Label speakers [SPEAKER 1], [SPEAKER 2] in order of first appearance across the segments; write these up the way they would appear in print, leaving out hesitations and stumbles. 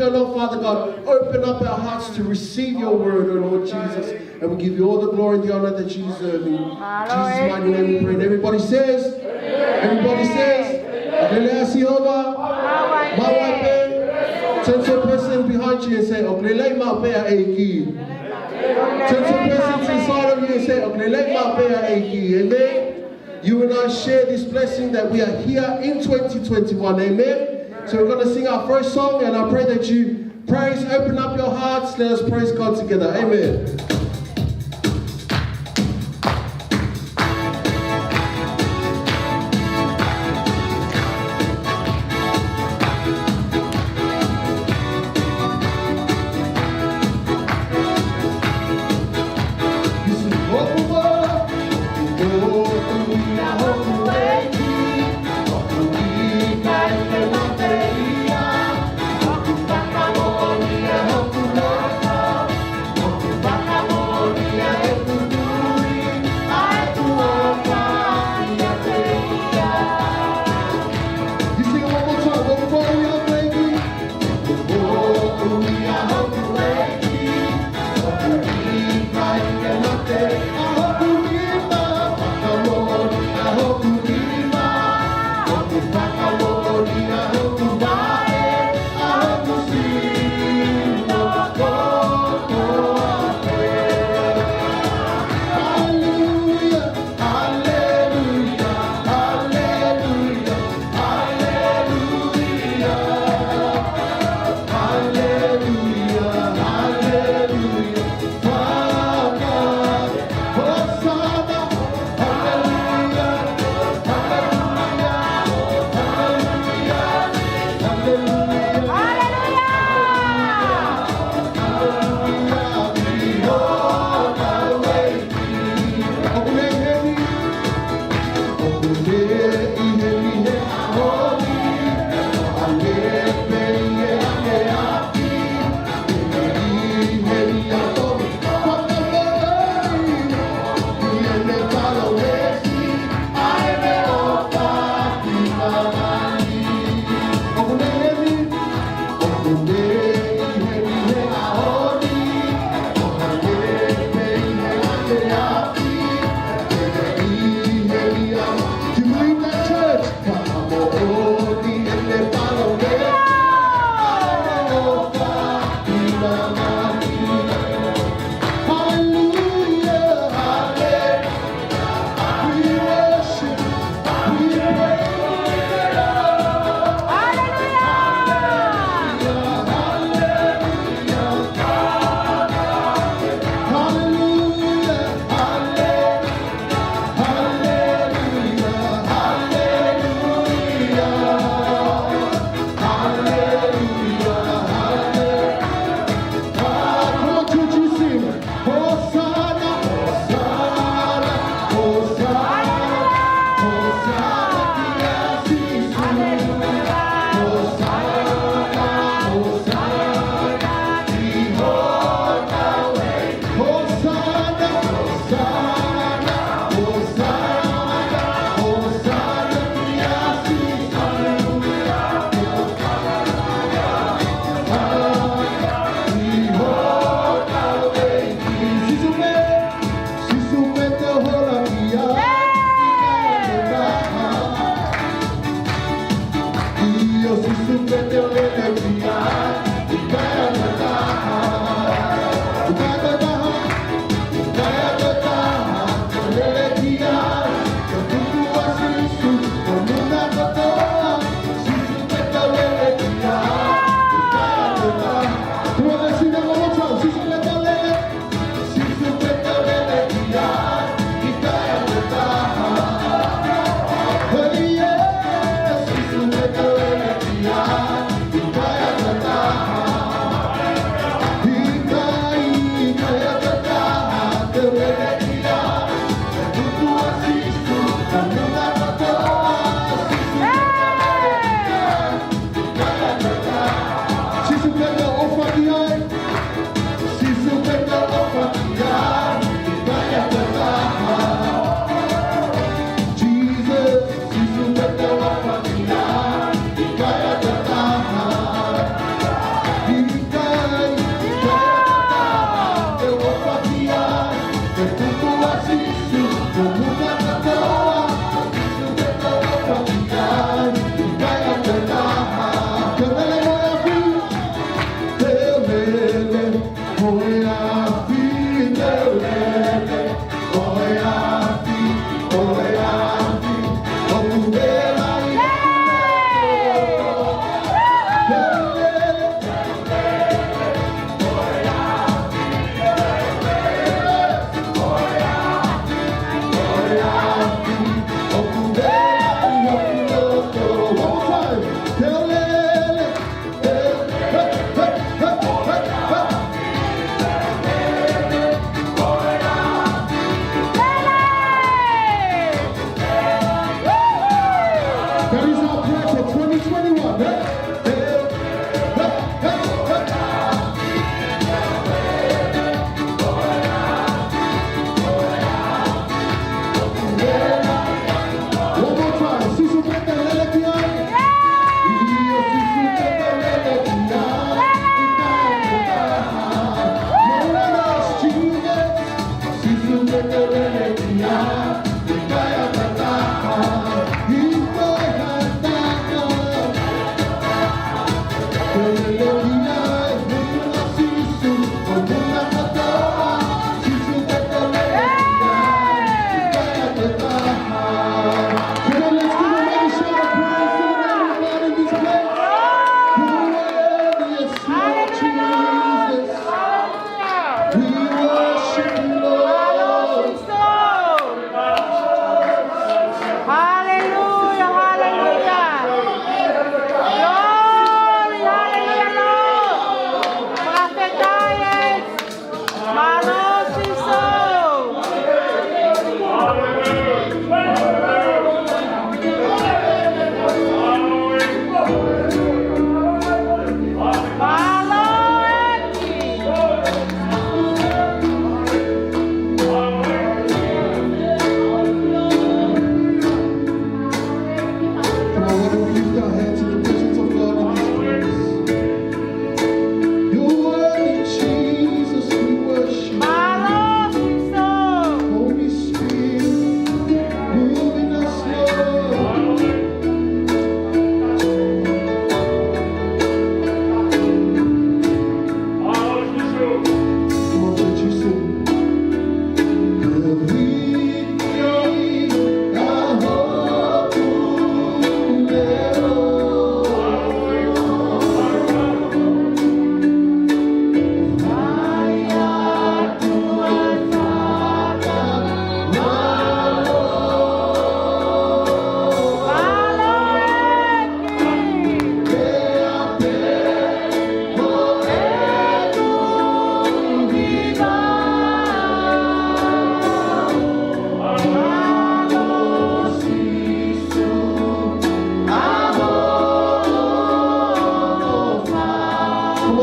[SPEAKER 1] going on, Father God, open up our hearts to receive your word, O Lord Jesus. And we give you all the glory and the honor that you deserve. In Jesus' mighty name we pray. And everybody says, everybody says, Oglele Jehovah, my wife, turn to a person behind you and say, Oglele Mapea Eki. Turn to a person to the side of you and say, Oglele Mapea Eki. Amen. You and I share this blessing that we are here in 2021. Amen. So we're going to sing our first song, and I pray that you praise, open up your hearts. Let us praise God together. Amen.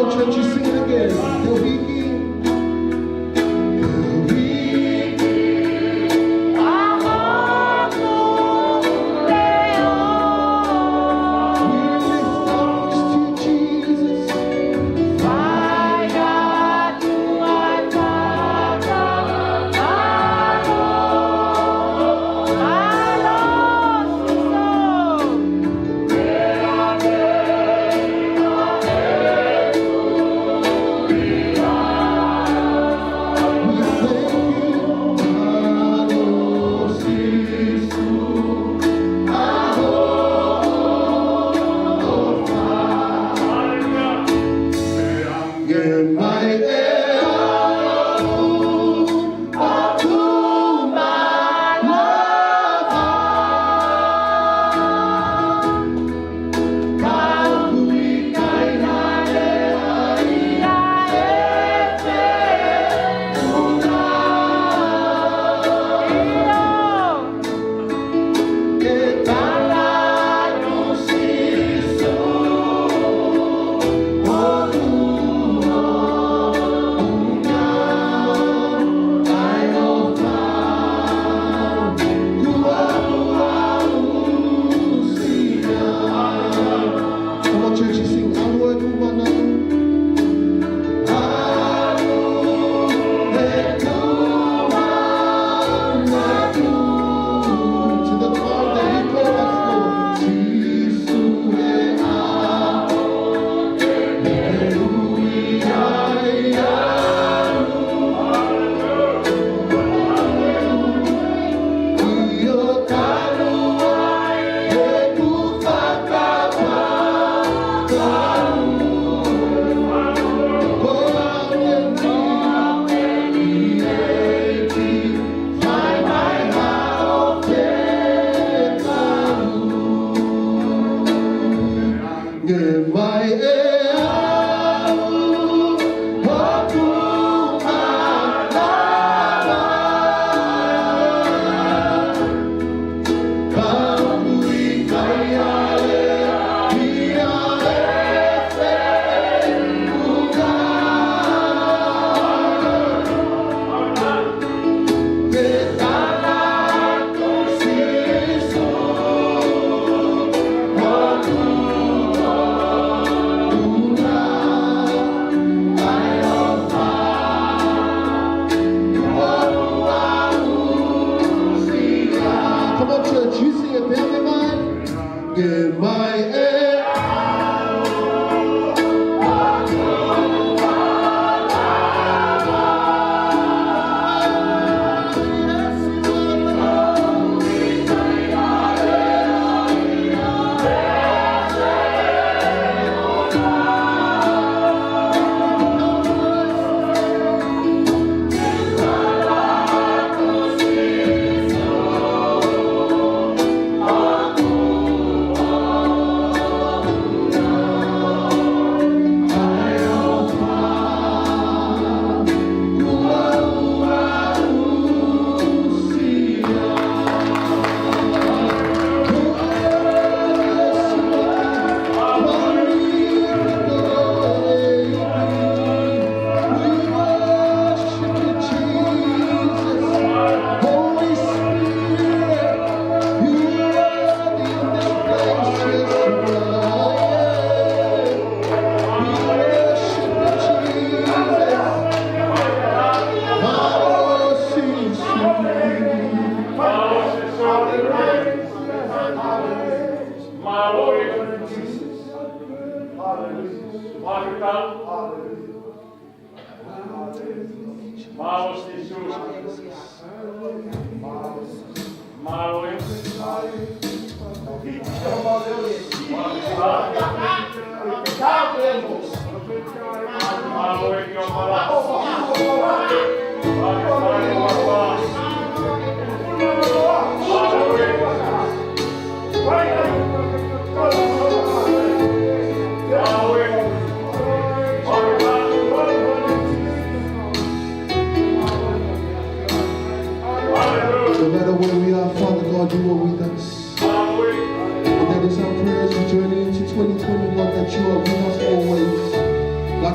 [SPEAKER 1] on, church, you sing it again. He'll be here.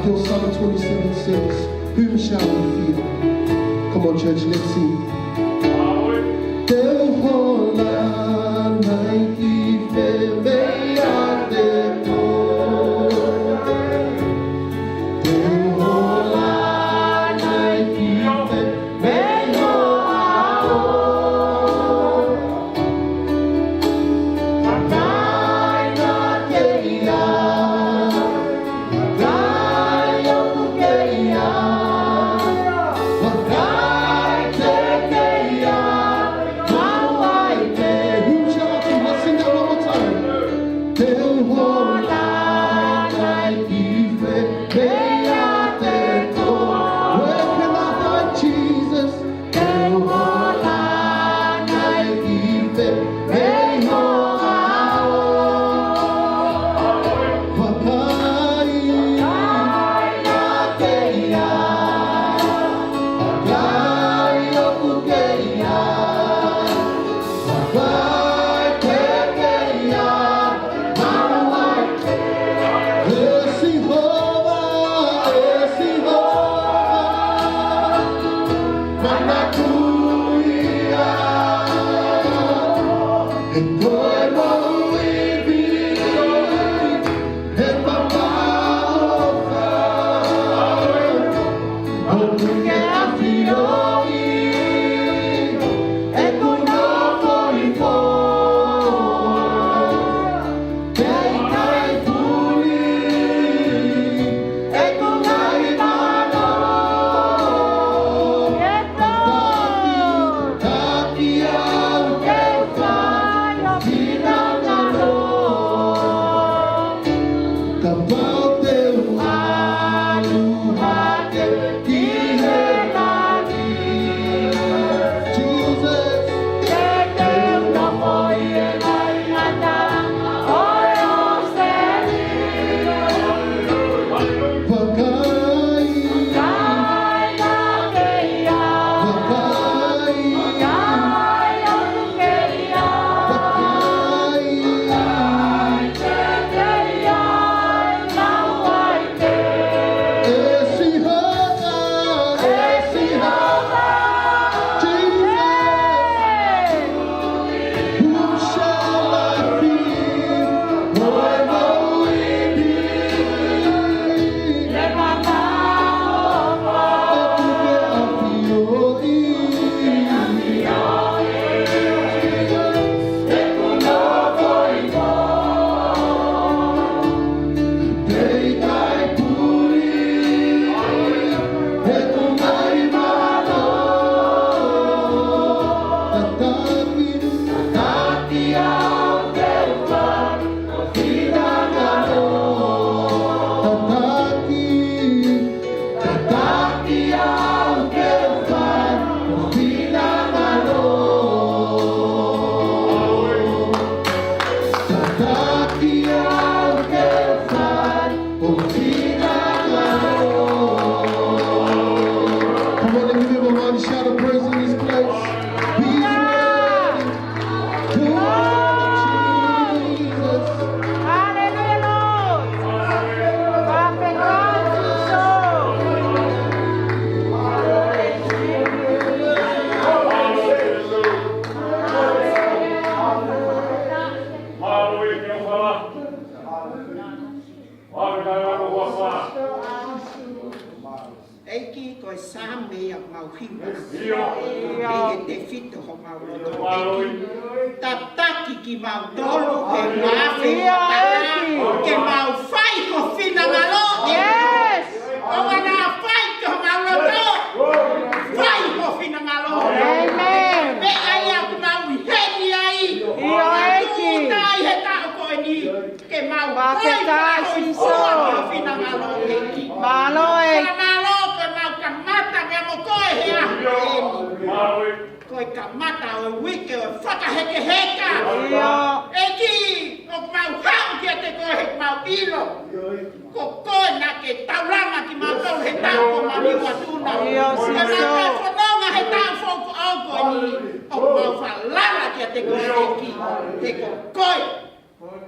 [SPEAKER 1] I feel Psalm 27 says, whom shall we fear? Come on, church, let's sing.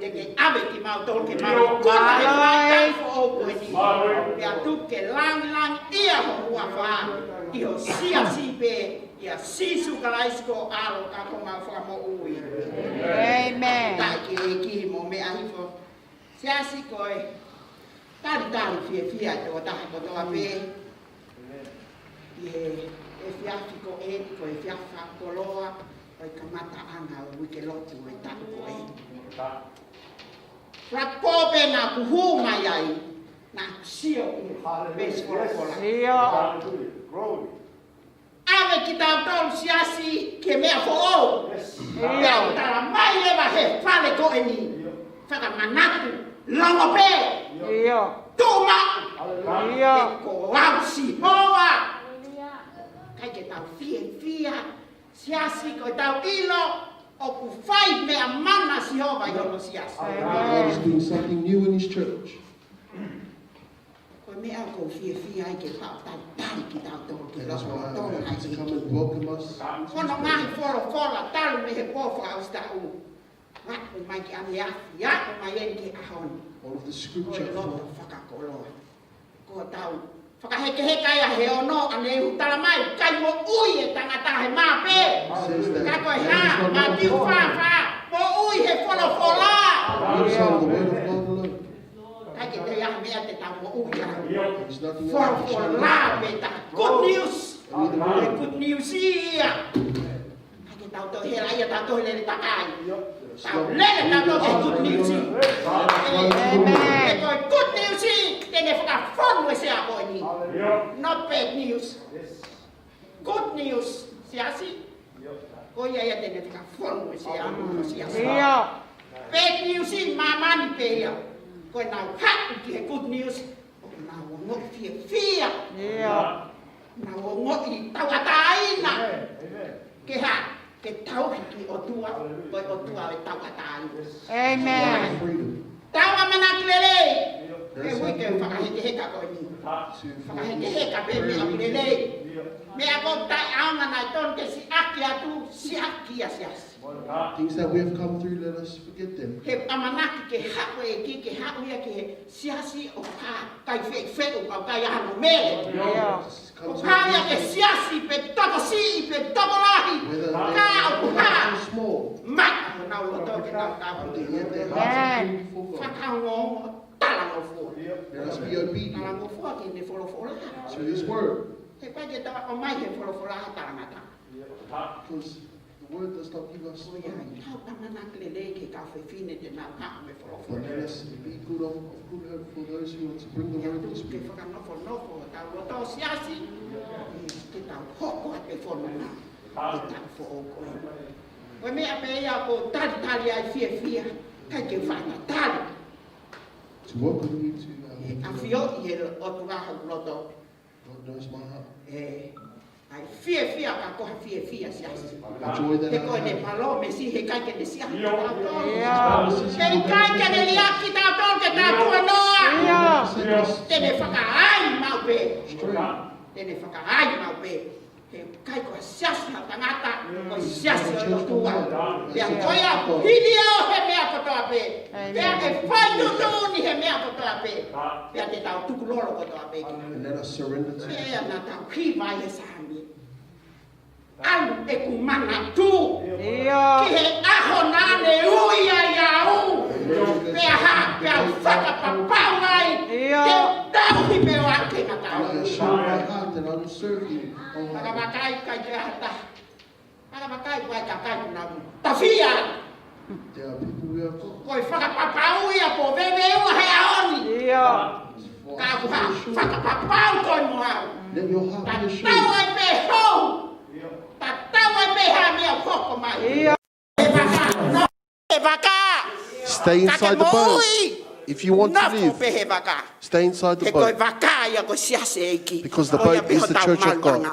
[SPEAKER 2] de ke ave ki mau tol ke mau kona he wai fo o ko ni ya tu ke lang ia ho wa fa io sia si pe ya sisu kalaisko alo ka ko mau fa mo ui amen ta ki mo me ai fo sia si ko tali fia to ta ko to ape ye e fia ko ko e fia fa koloa o kamata anga o ke lotu e ta ko e rapobe na kuhuma yai na sio bes kola sio ave kita tol siasi ke me fo o ya ta mai le ba he fale ko eni fa ka manatu longo pe sio tuma sio ko wausi boa kai ke tau fia siasi ko tau ilo o ku fai me amana si hova yo siasi.
[SPEAKER 1] God is doing something new in His church.
[SPEAKER 2] Ko me a ko fia ai ke pa ta ki tau to ke
[SPEAKER 1] That's
[SPEAKER 2] lo
[SPEAKER 1] why
[SPEAKER 2] to
[SPEAKER 1] I
[SPEAKER 2] ai
[SPEAKER 1] have to
[SPEAKER 2] ki.
[SPEAKER 1] come and welcome us.
[SPEAKER 2] Ko no ngai fora talu me he po fa usta u. Wa ko mai ki am ya ko mai en ki ahon.
[SPEAKER 1] All of the scripture.
[SPEAKER 2] Ko lo fa ko lo. Ko tau Whakaheke ia he ono ane utala mai kai mo ui e tangata he mape. Ka koe ha, ma tiu wha, mo ui he whola whola. Kai ke te ia mea te tau mo ui a. Whola whola me ta good news. Good news ia. Kai ke tau to hela ia tau to hele ta kai. Tau lele tau to he good news ia. Amen. Koe good news ia. Tene whakawhonu e se a koe ni. Not bad news. Good news. Siasi. Koe ia tene whakawhonu e se a koe siasi. Bad news i mamani pe ia. Koe nau haku ki he good news. Koe nau ngok fia. Nau ngok i tauataina. Ke ha. Ke tau hiki o tua. Koe o tua e tauataina. Amen. Tawa manakilele. E wike whakahekeheka koe ni. Whakahekeheka pe mea kulele. Mea ko tai aunga nai ton ke si aki atu, si aki asiasi.
[SPEAKER 1] Things that we have come through, let us forget them.
[SPEAKER 2] He amanaki ke hawe e ki ke hawe e ke siasi o ka kai fe o ka kai ano mele. O ka ia ke siasi pe toko si pe toko lahi. Ka o ka. Mak o nau loto ke nau kapu. Whakaongo.
[SPEAKER 1] Let us be obedient to His word. Because the word does not give us. But let us be good hope for those who want to bring the word to speak. To welcome you to God knows my heart.
[SPEAKER 2] Ai fia ka ko fia siasi.
[SPEAKER 1] Enjoy that.
[SPEAKER 2] He ko ne palo me si he kai ke ne sia. He kai ke ne lia ki ta ton ke ta tu no. Tene faka ai mau pe. Tene faka ai mau pe. He kai ko siasi ha tangata ko siasi o tua. Ya ko ya hidio he me ko to pe. Ya ke fai tu ni he me ko to pe. Ya te ta tu loro ko to pe.
[SPEAKER 1] And let us surrender to Him.
[SPEAKER 2] Ya na ta ki vai esa. Alu e kumana tu. Ki he aho nane uia iau. Pea ha, pea whaka papau ai. Te tau hi me o ake na tau.
[SPEAKER 1] I show my heart and I will serve you.
[SPEAKER 2] Paka makai kai te hata. Paka makai kai ka kai kuna mu. Tawhia.
[SPEAKER 1] There are people we have got.
[SPEAKER 2] Koi whaka papau ia po veve ua he aoni. Ka kuha, whaka papau koi mua.
[SPEAKER 1] Let your heart be assured.
[SPEAKER 2] Tau ai pe hou.
[SPEAKER 1] Stay inside the boat. If you want to live, stay inside the boat. Because the boat is the church of God.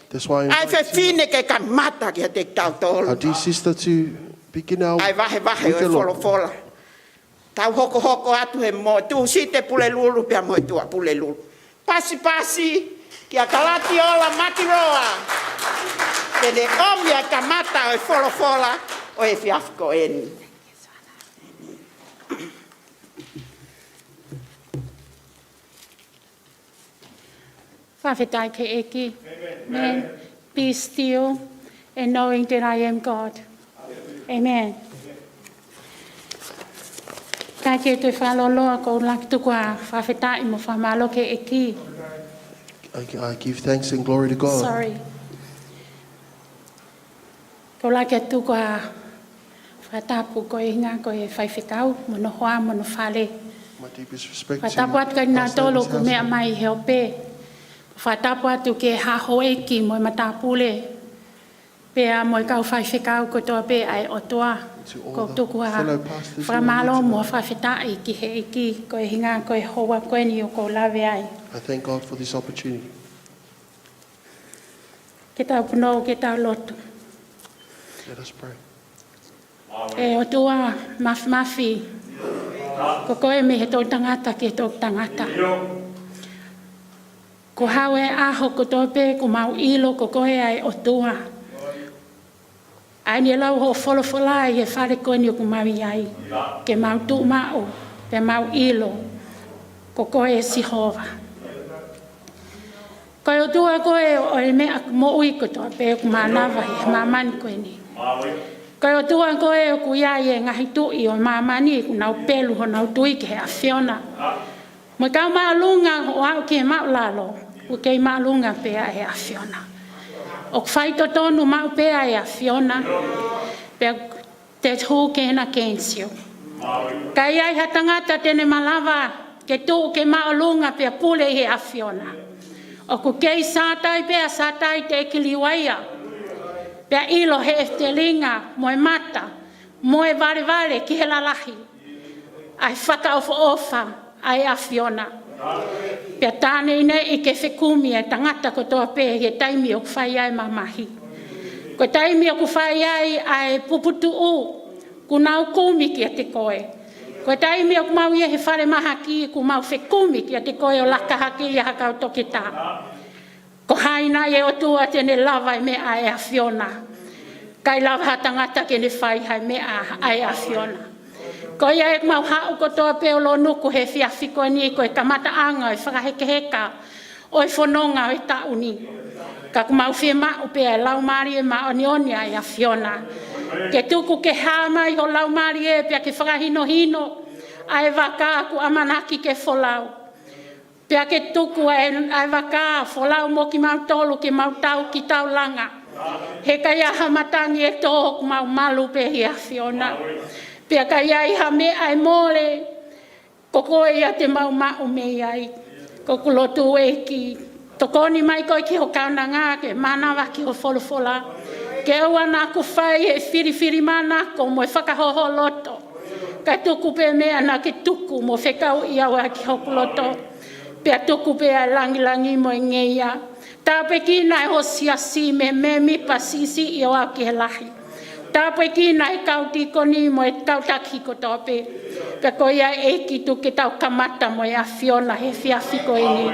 [SPEAKER 1] That's why I invite our dear sister to begin our with the Lord.
[SPEAKER 2] Tau hoko atu he mo tu si te pule lulu pia mo tu pule lulu. Pasi kia Kalatiola Makiroa. Tene omia kamata e folofola O e fiafko e ni.
[SPEAKER 3] Whawhetai ke eki. Amen. Be still and knowing that I am God. Amen. Kai ke te whaloloa ko laki tuku a whawhetai mo whamalo ke eki.
[SPEAKER 1] I give thanks and glory to God.
[SPEAKER 3] Sorry. Ko laki tuku a whatapu ko e hinga ko e whaiwhekau, mono hoa, mono whale.
[SPEAKER 1] My deepest respect to
[SPEAKER 3] Whatapu atu kai nā
[SPEAKER 1] Pastor
[SPEAKER 3] tolo
[SPEAKER 1] David's
[SPEAKER 3] ku mea
[SPEAKER 1] household.
[SPEAKER 3] mai heo pē. Whatapu atu ke haho eki mo e matapule. Pea mo i kau whaiwhekau ko toa pē ai o toa.
[SPEAKER 1] To all
[SPEAKER 3] Ko
[SPEAKER 1] the
[SPEAKER 3] tuku a
[SPEAKER 1] fellow pastors who are
[SPEAKER 3] whamalo
[SPEAKER 1] here
[SPEAKER 3] mo
[SPEAKER 1] tonight.
[SPEAKER 3] whawhetai ki he eki. Ko e hinga ko e hoa koe ni o ko lawe ai.
[SPEAKER 1] I thank God for this opportunity.
[SPEAKER 3] Ke tau puno, ke tau lotu.
[SPEAKER 1] Let us pray.
[SPEAKER 3] E o tua mafi. Ko koe me he tō tangata ke tō tangata. Ko hawe aho ko tō pē ko mau ilo ko koe ai o tua. Ai ni lau ho wholofola i e whare koe ni o ko mau iai. Ke mau tū mau, pe mau ilo. Ko koe e sihova. Koe o tua koe o e mea mo ui ko tō pē ko mānawa i mamani koe ni. Koe o tua koe o ku iai e ngahi tui o mamani ku nau pelu ho nau tui ke he a whiona. Mo kau maalunga o au ke maulalo, o kei maalunga pea e a whiona. O whaito tonu mau pea e a whiona, pea te tū ke hena kensio. Ka iai ha tangata tene malawa, ke tū ke maalunga pea pule he a whiona. O ku kei sātai pea sātai te kiliwaia. Pea ilo he eftelinga, moe mata, moe vare ki he lalahi. Ai whakaofa ofa, ai a whiona. Pea tāne ine i ke whekumi e tangata ko toa pē he taimi o kwhai ai mamahi. Ko taimi o kwhai ai ai puputu u, ku nau kumi ki a te koe. Ko taimi o kumau ia he whare maha ki ku mau whekumi ki a te koe o laka haki i hakau toki tā. Ko haina e o tua tene lava i mea e a whiona. Kai lava ha tangata ke ne whai hai mea ai a whiona. Ko ia e mau hau ko toa peo lo nuku he whiawhi koe ni ko e kamata anga e whakaheke heka o e whanonga o e tauni. Ka kumau whi mau pea e lau maari e mao ni oni ai a whiona. Ke tuku ke hama i ho lau maari e pea ke whakahino hino ai waka ku amanaki ke wholau. Pea ke tuku ai waka wholau mo ki mau tolu ke mau tau ki tau langa. He kai aha matangi e tō ku mau malu pe hi a whiona. Pea kai ai ha me ai mole, ko koe ia te mau me ai, ko kulotu e ki. Tokoni mai koe ki ho kauna ngā ke manawa ki ho wholofola. Ke ua nā ku whai e whiri mana ko mo e whakahoho loto. Kai tuku pe mea nā ke tuku mo whekau i awa ki ho kuloto. Pea tuku pe ai langi mo e ngeia. Tāpe ki nai ho siasi me mipa sisi i oa ki he lahi. Tāpe ki nai kau tikoni mo e kau taki ko tōpe. Pea ko ia e ki tu ke tau kamata mo e a whiona he whiawhi ko e ni.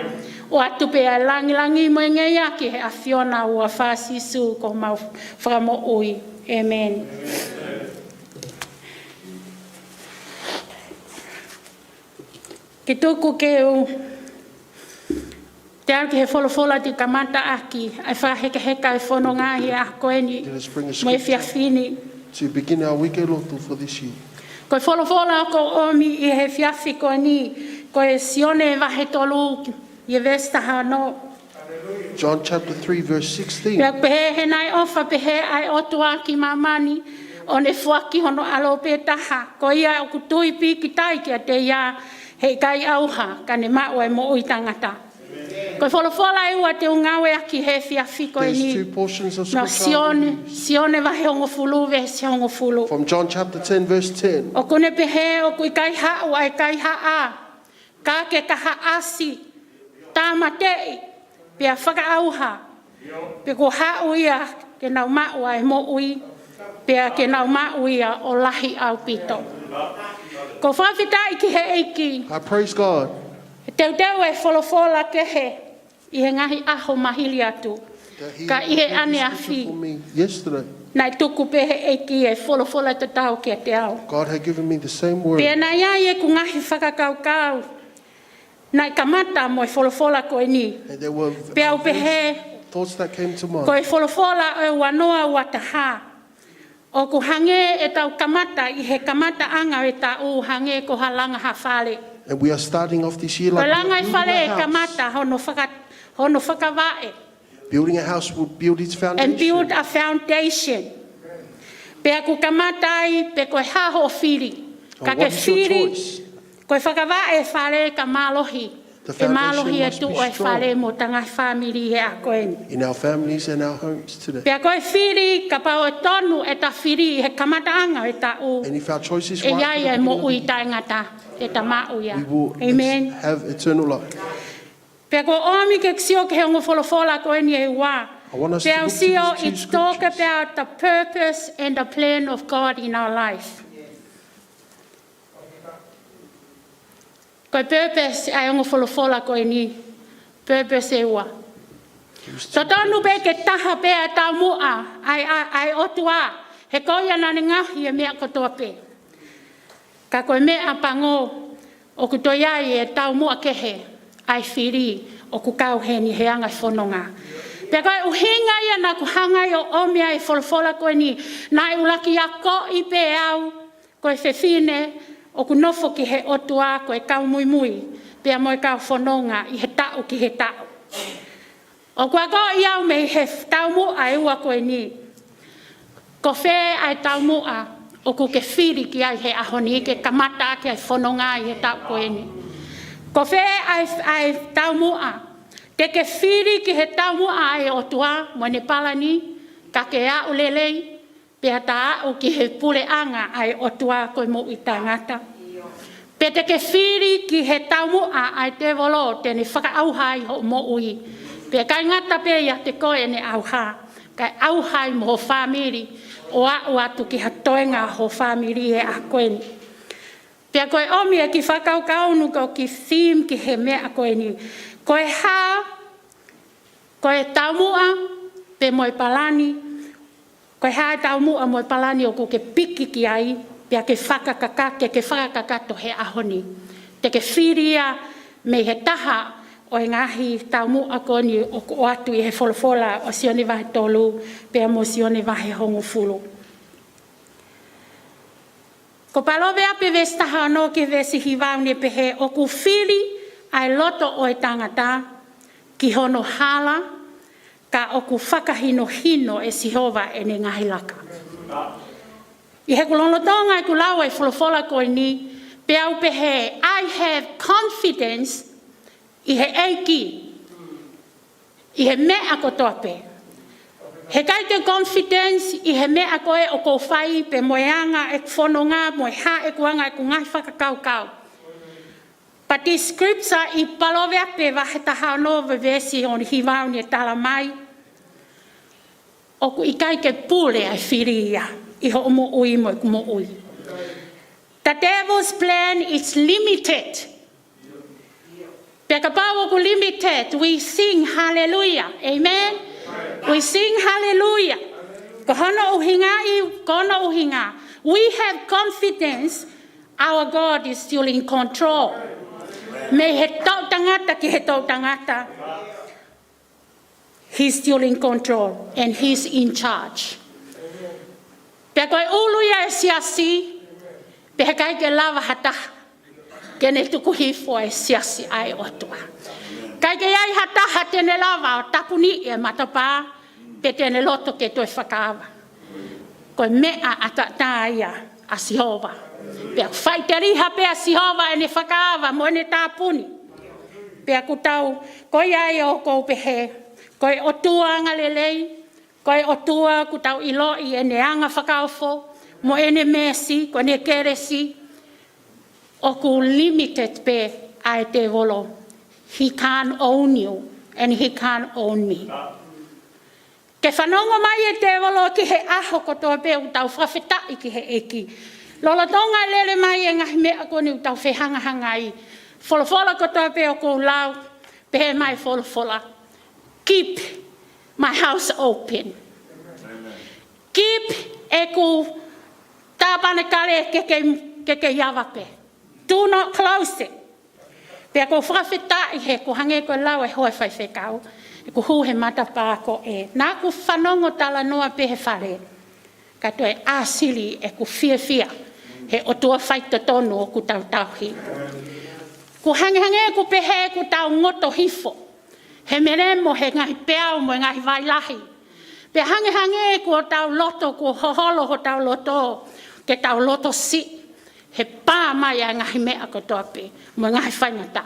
[SPEAKER 3] O atu pe ai langi mo e ngeia ki he a whiona ua whasisu ko mau whamo ui. Amen. Ke tuku ke u. Te au ki he wholofola ti kamata aki, ai whaheka e whono ngahi a koe ni, mo e whiawhini.
[SPEAKER 1] To begin our weekend lotu for this year.
[SPEAKER 3] Ko e wholofola ko omi i he whiawhi koe ni, ko e sione e wahe tolu i e vestaha no.
[SPEAKER 1] John chapter 3 verse 16.
[SPEAKER 3] Pea pehe he nai ofa pehe ai otua ki mamani, o ne fuaki hono alo petaha, ko ia o kutui pi ki tai ki a te ia he kai auha, ka ne mao e mo ui tangata. Ko wholofola e ua te ungawe aki he whiawhi koe
[SPEAKER 1] There's
[SPEAKER 3] ni.
[SPEAKER 1] two portions of
[SPEAKER 3] No,
[SPEAKER 1] scripture.
[SPEAKER 3] sione wahe ongo fulu ve se ongo fulu.
[SPEAKER 1] From John chapter 10 verse 10.
[SPEAKER 3] O kone pehe o kui kai hau ai kai haa. Ka ke kaha asi. Tāma tei. Pea whaka auha. Pe ko hau ia ke nau mau ai mo ui. Pea ke nau mau ia o lahi au pito. Ko whawhitai ki he eiki.
[SPEAKER 1] I praise God
[SPEAKER 3] Teu e wholofola ke he. I he ngahi aho mahili atu.
[SPEAKER 1] That he
[SPEAKER 3] Ka ihe
[SPEAKER 1] read
[SPEAKER 3] ane
[SPEAKER 1] the
[SPEAKER 3] a
[SPEAKER 1] scripture
[SPEAKER 3] fi.
[SPEAKER 1] for me yesterday.
[SPEAKER 3] Nai tuku pehe e ki e wholofola te tau ki te au.
[SPEAKER 1] God had given me the same word.
[SPEAKER 3] Pea nai ai e ku ngahi whakakaukau. Nai kamata mo e wholofola koe ni.
[SPEAKER 1] And there were
[SPEAKER 3] Pea upehe
[SPEAKER 1] thoughts that came to
[SPEAKER 3] ko
[SPEAKER 1] mind.
[SPEAKER 3] e wholofola o wanoa wataha. O ku hange e tau kamata i he kamata anga e tau hange ko halanga ha whale.
[SPEAKER 1] And we are starting off this year
[SPEAKER 3] Ko
[SPEAKER 1] like we
[SPEAKER 3] langa
[SPEAKER 1] are
[SPEAKER 3] e
[SPEAKER 1] building
[SPEAKER 3] whale e
[SPEAKER 1] a house.
[SPEAKER 3] kamata hono whakawae.
[SPEAKER 1] Building a house will build its
[SPEAKER 3] And build
[SPEAKER 1] foundation.
[SPEAKER 3] a foundation. Pea ku kamata ai pe koe haho whiri. Ka
[SPEAKER 1] And
[SPEAKER 3] ke
[SPEAKER 1] what is your
[SPEAKER 3] whiri,
[SPEAKER 1] choice?
[SPEAKER 3] koe whakawae e whale ka malohi.
[SPEAKER 1] The
[SPEAKER 3] E malohi e
[SPEAKER 1] foundation
[SPEAKER 3] tu
[SPEAKER 1] must
[SPEAKER 3] o
[SPEAKER 1] be
[SPEAKER 3] e
[SPEAKER 1] strong.
[SPEAKER 3] whale mo tanga whamiri he a koe.
[SPEAKER 1] In our families and our homes today.
[SPEAKER 3] Pea koe whiri, ka pao e tonu e ta whiri he kamata anga e ta u.
[SPEAKER 1] And if our choice is
[SPEAKER 3] E
[SPEAKER 1] right,
[SPEAKER 3] iai e
[SPEAKER 1] for
[SPEAKER 3] mo
[SPEAKER 1] the
[SPEAKER 3] ui
[SPEAKER 1] beginning
[SPEAKER 3] ta ngata. E ta mauia.
[SPEAKER 1] we will
[SPEAKER 3] Amen.
[SPEAKER 1] have eternal life.
[SPEAKER 3] Pea ko omi ke ksio ke hongo wholofola koe ni e wā.
[SPEAKER 1] I want us to
[SPEAKER 3] Pea
[SPEAKER 1] look to
[SPEAKER 3] usio,
[SPEAKER 1] these two
[SPEAKER 3] it's talk
[SPEAKER 1] scriptures.
[SPEAKER 3] about the purpose and the plan of God in our life. Koe purpose ai hongo wholofola koe ni. Purpose e ua. So tonu pe ke taha pea tau mua ai otua. He koe ana ni ngahi e mea kotoa pe. Ka koe mea pango o kutoiai e tau mua kehe ai whiri o ku kauheni he anga whanonga. Pea koe uhinga ia na ku hangai o omia e wholofola koe ni. Na e ulaki a ko i pe au koe whewhine o ku nofo ki he otua koe kau mui mui. Pea moe kau whanonga i he tau ki he tau. O kua ko i au me he tau mua e ua koe ni. Ko whē ai tau mua o ku ke whiri ki ai he ahoni ke kamata ki ai whanonga i he tau koe ni. Ko whē ai tau mua. Te ke whiri ki he tau mua ai o tua mo ne palani ka ke a ulelei. Pea ta au ki he pule anga ai o tua koe mo i tangata. Pe te ke whiri ki he tau mua ai te volo te ne whakaauhai ho mo ui. Pe kai ngata pe ia te koe ne auha. Kai auhai mo ho whamiri. O au atu ki hatoenga ho whamiri e a koe ni. Pea koe omi e ki whakau kaunu ko ki theme ki he mea koe ni. Koe hā, koe taumua pe moe palani. Koe hā taumua moe palani o ko ke piki ki ai. Pea ke whakakakato he ahoni. Te ke whiria me he taha o e ngahi taumua koe ni o atu i he wholofola o sione wahe tolu. Pea mo sione wahe hongo fulu. Ko palowe ape vestaha no ke vesi hiwaune pehe o ku whiri ai loto o e tangata ki hono hala ka o ku whakahino hino e Sihova e ne ngahi laka. I he kulonotonga i kulawa i wholofola koe ni pe au pehe I have confidence i he eiki i he mea kotoa pe. He kai te confidence i he mea koe o kou whai pe moeanga e whanonga, moe ha e kuanga e ku ngai whakakau kau. But this scripture i palowe ape wahe taha no vesi o ni hiwauni e tala mai. O ku i kai ke pule ai whiria i ho umo ui mo e kumo ui. The devil's plan is limited. Pe ka pao ku limited, we sing hallelujah. Amen. We sing hallelujah. Kohono uhinga. We have confidence our God is still in control. Me he tau tangata ki he tau tangata. He's still in control and he's in charge. Pe koe uluia e siasi, pe he kai ke lava hata. Ke ne tuku hifo e siasi ai otua. Kai ke ai hataha tene lava o tapuni e matapa pe tene loto ke toi whakawa. Koe mea atata ia a Sihova. Pea whaitariha pe a Sihova e ne whakawa mo ne tapuni. Pea kutau, koe ai o kou pehe. Koe otua ngalelei, koe otua kutau iloi e ne anga whakaofo, mo e ne mesi, koe ne keresi. O ku limited pe ai te volo. He can't own you and he can't own me. Ke whanonga mai e te walo ki he aho kotoa pe u tau whawhetai ki he eki. Lolo tonga lele mai e ngahi mea koni u tau whehanga i. Wholofola kotoa pe o kou lau, pe he mai wholofola. Keep my house open. Keep eku tapane kale keke yavape. Do not close it. Pea ko whakawhita i he ko hange ko lau e hoe whai whekau. E ko hu he matapa ko e. Nā ku whanongo tala noa pe he whare. Ka to e asili e ku fia. He otua whaita tonu o ku tau tauhi. Ku hange ku pehe ku tau ngoto hifo. He meremo he ngahi peau mo ngahi vailahi. Pe hange ku o tau loto ku hoholo ho tau loto. Ke tau loto si. He pā mai a ngahi mea kotoa pe. Mo ngahi whaingata.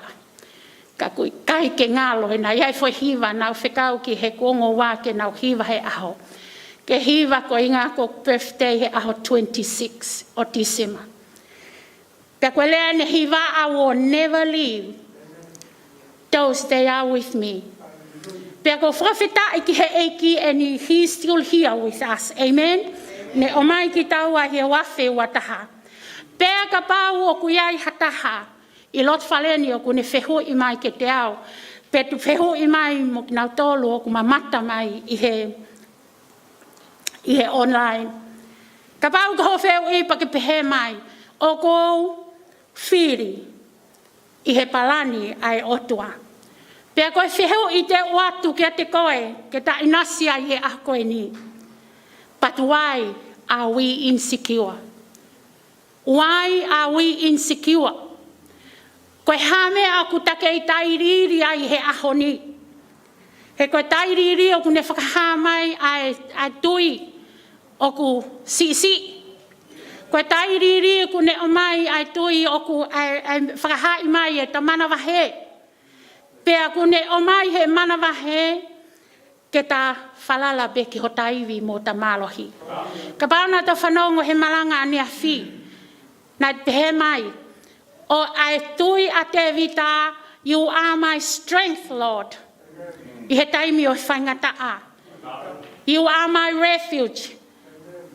[SPEAKER 3] Ka kui kai ke ngalo he na iai foi hiva nau whekau ki he kongo wā ke nau hiva he aho. Ke hiva ko i ngā ko birthday he aho 26 o December. Pea koe lea ne hiva I will never leave those they are with me. Pea ko whakawhita i ki he eiki and he's still here with us. Amen? Ne o mai ki taua he wafe wataha. Pea ka pāu o kuiai hataha. I lot whaleni o kune whehu i mai ke te au. Pea tu whehu i mai mo ki nau tolu o ku mamata mai i he online. Ka pāu ka ho wheu i pa ke pehe mai. O kou whiri i he palani ai otua. Pea koe whehu i te watu kia te koe, ke ta inasia i he a koe ni. But why are we insecure? Why are we insecure? Koe hame aku take i tairiri ai he aho ni. He koe tairiri o kune whakahamai ai tui o ku si. Koe tairiri o kune o mai ai tui o ku ai whakahai mai e ta manawahe. Pea kune o mai he manawahe ke ta whalala beki ho taiwi mo ta malohi. Ka pauna ta whanongo he malanga ane a whi. Na pehe mai. O ai tui a te vita, you are my strength, Lord. I he taimi o whaingata a. You are my refuge.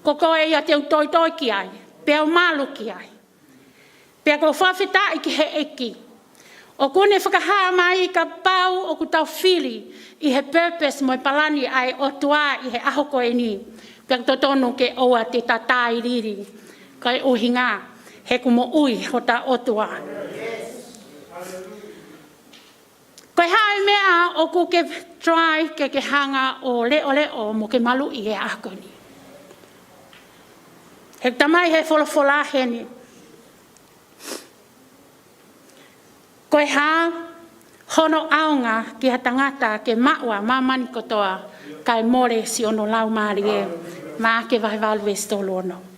[SPEAKER 3] Ko koe ia te utoi ki ai. Pea o malu ki ai. Pea ko whawhita i ki he eki. O kune whakahaa mai ka pau o ku tau whiri. I he purpose mo i palani ai o tua i he aho koe ni. Pea to tonu ke oa te tatai riri. Kai uhi ngā. He kumo ui ho ta otua. Koe hae mea o ku ke try ke hanga o leo mo ke malu i e akoni. He tamai he wholofola he ni. Koe ha hono aunga ki ha tangata ke maua mamani kotoa kai more si ono lau maari e ma ke vai valu e stolono.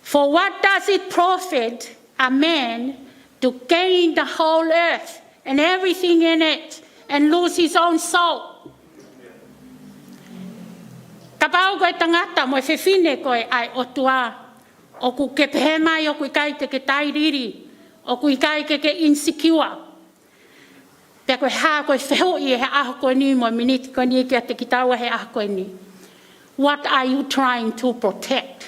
[SPEAKER 3] For what does it profit a man to gain the whole earth and everything in it and lose his own soul? Ka pau koe tangata mo e whewhine koe ai o tua. O ku ke pehe mai o ku kai te ke tairiri. O ku kai ke insecure. Pea koe haa koe whehu i he aho koe ni mo miniti koe ni kia te kitaua he aho koe ni. What are you trying to protect?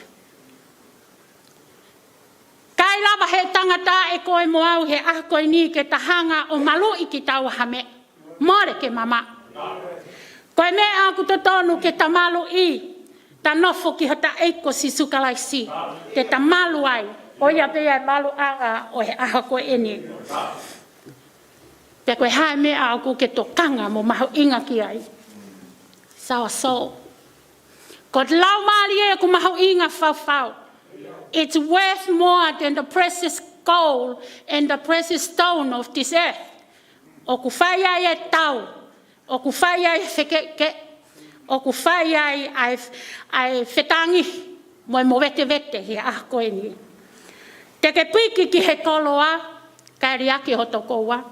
[SPEAKER 3] Kai lava he tangata e koe mo au he aha koe ni ke tahanga o malu i ki tau hame. More ke mama. Koe me aku to tonu ke tamalu i. Ta nofo ki hata eiko si sukalaisi. Te tamalu ai. O ia pea malu anga o he aha koe eni. Pea koe hae me aku ke to kanga mo mahu inga ki ai. Sawa so. Ko te lau maali e ku mahu inga fau. It's worth more than the precious gold and the precious stone of this earth. O ku whai ai e tau. O ku whai ai whekeke. O ku whai ai whetangi. Moe mo vete he aha koe ni. Te ke piki ki he koloa. Kai riaki ho tokoua.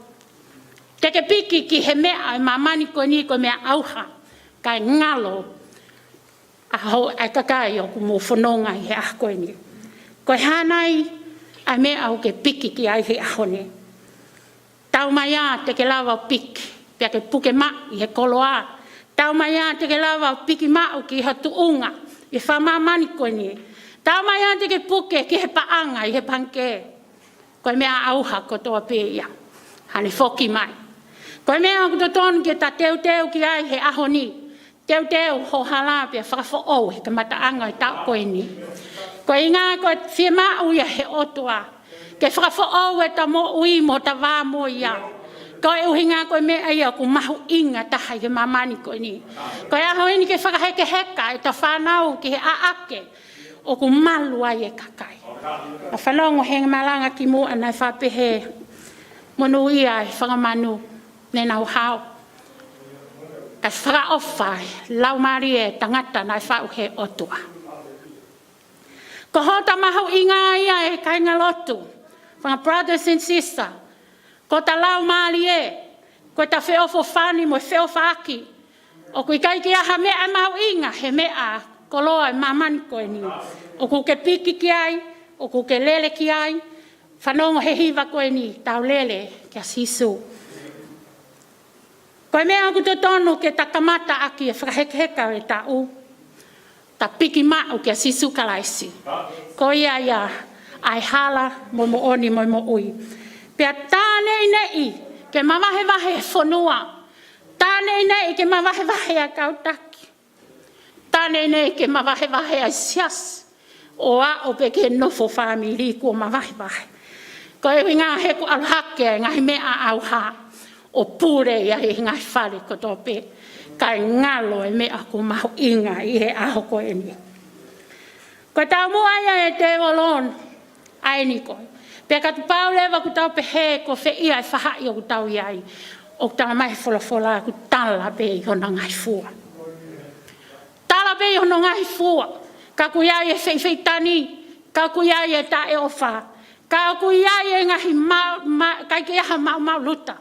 [SPEAKER 3] Te ke piki ki he mea ai mamani koe ni koe mea auha. Kai ngalo. Aho ai kakai o ku mo whanonga he aha koe ni. Koe hanai, ai me au ke piki ki ai he ahone. Tau mai a te ke lawa piki, pia ke puke ma i he koloa. Tau mai a te ke lawa piki ma u ki hatu unga, i whamamani koe ni. Tau mai a te ke puke ki he paanga i he panke. Koe mea auha ko toa pēia. Hane whoki mai. Koe mea o tonu ke ta teu ki ai he aho ni. Teu ho hala pe whakafo au he ka mataanga i tau koe ni. Koe inga koe whia mau ia he otua. Ke whakafo au e ta mo ui mo ta wā mo ia. Koe uhinga koe mea ia ku mahu inga taha i ke mamani koe ni. Koe aho ini ke whakaheke heka e ta whanau ki he aake o ku malu ai e kakai. A whanongo he malanga ki mua nai whapehe monu ia e whangamanu ne nau hao. Ka whakaofa lau mari e tangata nai whau he otua. Ko hota mahu inga ia e kainga lotu. Whanga brothers and sisters. Ko ta lau mari e. Ko ta whiofo whani mo whiofo aki. O kui kai ki aha mea mahu inga he mea koloa e mamani koe ni. O ku ke piki ki ai. O ku ke lele ki ai. Whanongo he hiva koe ni. Tau lele kia sisu. Koe mea aku te tonu ke takamata aki e whakahekeheka e ta u. Ta piki mau kia sisu kalaisi. Ko ia ai hala mo oni mo ui. Pea tānei nei ke mawahe wahe e whanua. Tānei nei ke mawahe wahe a kautaki. Tānei nei ke mawahe wahe a sias. O a o pe ke nofo whamiri ko mawahe wahe. Ko e ngā he ku aluhake e ngahi mea au ha. O pure ia he ngai whare ko tō pe. Kai ngalo e mea ku mahu inga i he aho ko e ni. Ko tau mua ia e te walon. Ai ni koe. Pea ka tu pau lewa ku tau pe he ko fe ia e whahai o ku tau iai. O ku tala mai whola ku tala pe i hona ngai fua. Tala pe i hona ngai fua. Ka ku iai e whewheitani. Ka ku iai e ta e ofa. Ka ku iai e ngahi kai ke aha mau luta.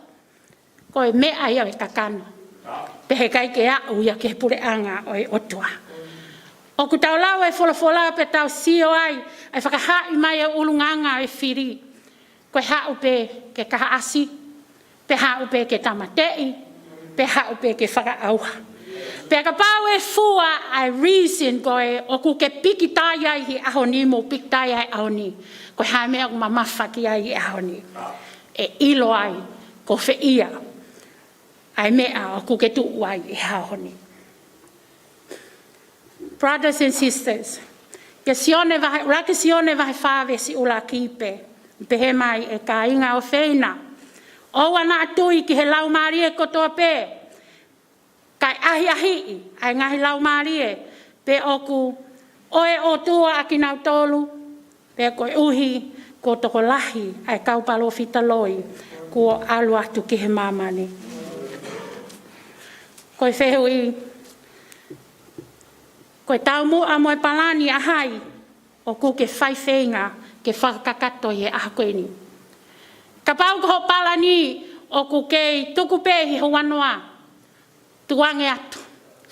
[SPEAKER 3] Ko e mea ia e kakano. Pehe kai ke au ia ke pure anga o e otua. O ku tau lau e whola pe tau sio ai. Ai whakahai mai e ulunganga e whiri. Koe hau pe ke kaha asi. Pe hau pe ke tamatei. Pe hau pe ke whakaauha. Pe ka pau e fua ai reason koe o ku ke piki tai ai hi aho ni mo piki tai ai aho ni. Koe hai mea ku mamawhaki ai hi aho ni. E ilo ai ko whi ia. Ai mea o ku ke tuu ai hi aho ni. Brothers and sisters, rake sione vahe whawe si ula kipe, pehe mai e ka inga o wheina. O wana atui ki he lau maari e kotoa pe, kai ahi, ai ngahi lau maari e, pe oku oe o tua aki nau tolu, pe koe uhi ko toko lahi ai kaupalo fitaloi, ko alu atu ki he mamani. Koe whehui, koe tau mua moe palani a hai, o ku ke whaiwhenga, ke whakakato i e aha koe ni. Ka pau ko palani, o ku ke tuku pehi ho wanoa, tuange atu,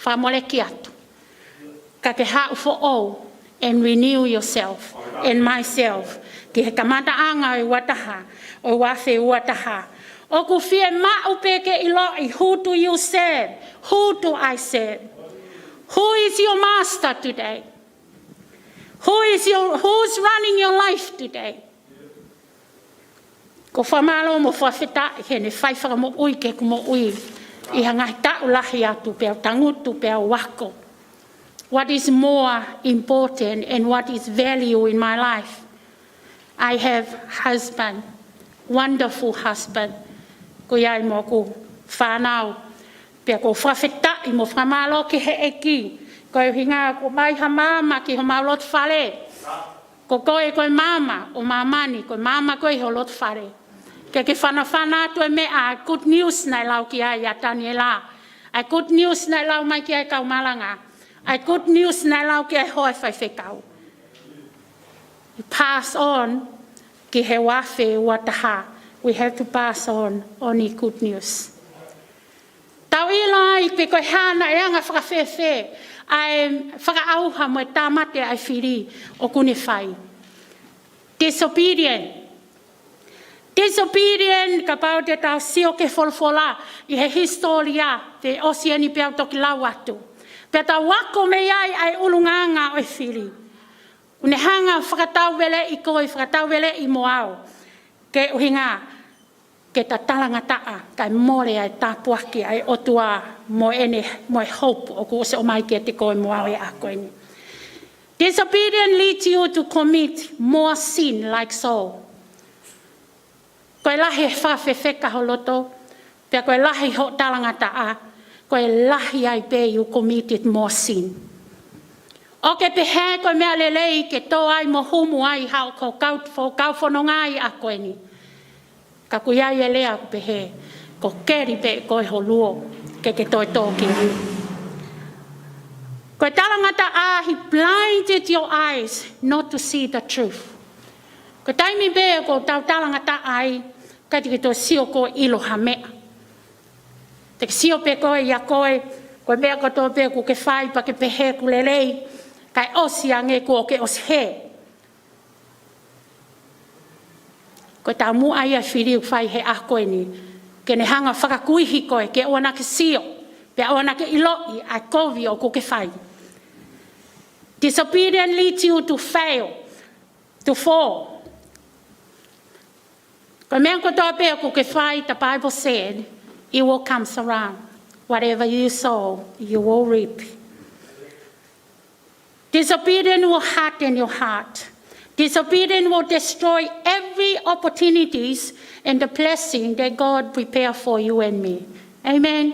[SPEAKER 3] whamoleki atu. Ka ke hau fo o, and renew yourself, and myself, ki he kamata anga i wataha, o wafe wataha. O ku fie mau peke iloi, who do you serve? Who do I serve? Who is your master today? Who's running your life today? Ko whamalo mo whawhita he ne whaiwhaka mo ui ke ku mo ui. I hangai tau lahi atu peo tangutu peo wako. What is more important and what is value in my life? I have husband, wonderful husband. Ko iai mo ku whanau. Pea ko whawhita i mo whamalo ki he eki. Ko e hinga ko mai ha mama ki ho maulot whare. Ko koe koe mama o mamani, koe mama koe ho lot whare. Ke whana tu e mea good news nai lau ki ai a tani e la. Ai good news nai lau mai ki ai kau Malanga. Ai good news nai lau ki ai hoe whaiwhekau. Pass on ki he wafe wataha. We have to pass on oni good news. Tau ila ai pe koe hana e anga whakawhewhe, ai whakaauha mo e tāmate ai whiri o kune whai. Disobedient ka pau te tau sio ke wholwhola i he historia te osiani peau toki lau atu. Pe tau wako me ai ai ulunganga o e whiri. Une hanga whakatau wele i koe, whakatau wele i moao. Ke uhinga, ke ke ta talangataa kai mole ai tapuaki ai otua mo ene mo hope o ku se o mai ke te koe moawe a koe ni. Disobedience leads you to commit more sin like Saul. Koe lahi whawhewheka ho loto, pia koe lahi ho talangataa, koe lahi ai pe you committed more sin. O ke pehe koe mea lelei ke tō ai mo humu ai hao ko kauwhanonga a koe ni. Ka kuia ia lea ko pehe, ko keri pe koe ho luo ke toi tōki. Koe talangata he blinded your eyes not to see the truth. Ko taimi pe ko tau talangata ai, ka te to sio ko ilo hamea. Te sio pe koe ia koe mea ko tō pe ko ke whai pa ke pehe ku lelei, kai osi ange ko ke os he. Ko tā mu ai a whiriu whai he a koe ni, ke ne hanga whakakuihi koe, ke oana ke sio, pe oana ke iloi, a kovi o ko ke whai. Disobedience leads you to fail, to fall. Ko mea ko tō pe ko ke whai, the Bible said, it will come around. Whatever you sow, you will reap. Disobedience will harden your heart. Disobedience will destroy every opportunities and the blessing that God prepared for you and me. Amen.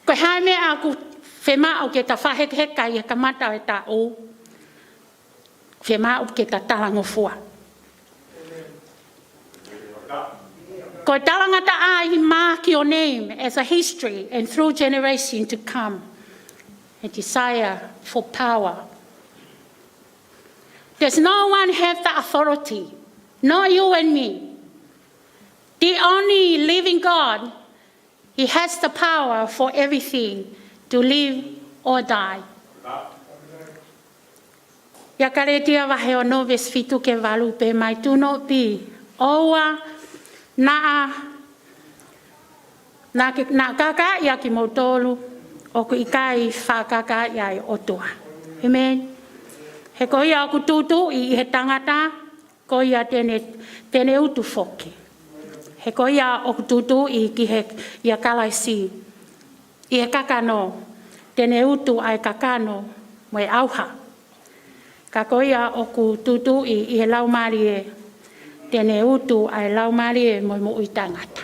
[SPEAKER 3] Ko hai me aku whema au ke ta whahekeheka i ka mata e ta o. Whema au ke ta talangofua. Ko talangata ai mark your name as a history and through generation to come. A desire for power. There's no one have the authority, not you and me. The only living God, He has the power for everything to live or die. Ya karetia wahe o noves fitu ke walu pe mai do not be oa na kaka ya ki motolu o ku ikai whakaka ya i otua. Amen. He ko ia aku tutu i he tangata, ko ia tene utu foki. He ko ia aku tutu i ki he ia kalaisi. I he kakano, tene utu ai kakano mo e auha. Ka ko ia aku tutu i he laumarie, tene utu ai laumarie mo i tangata.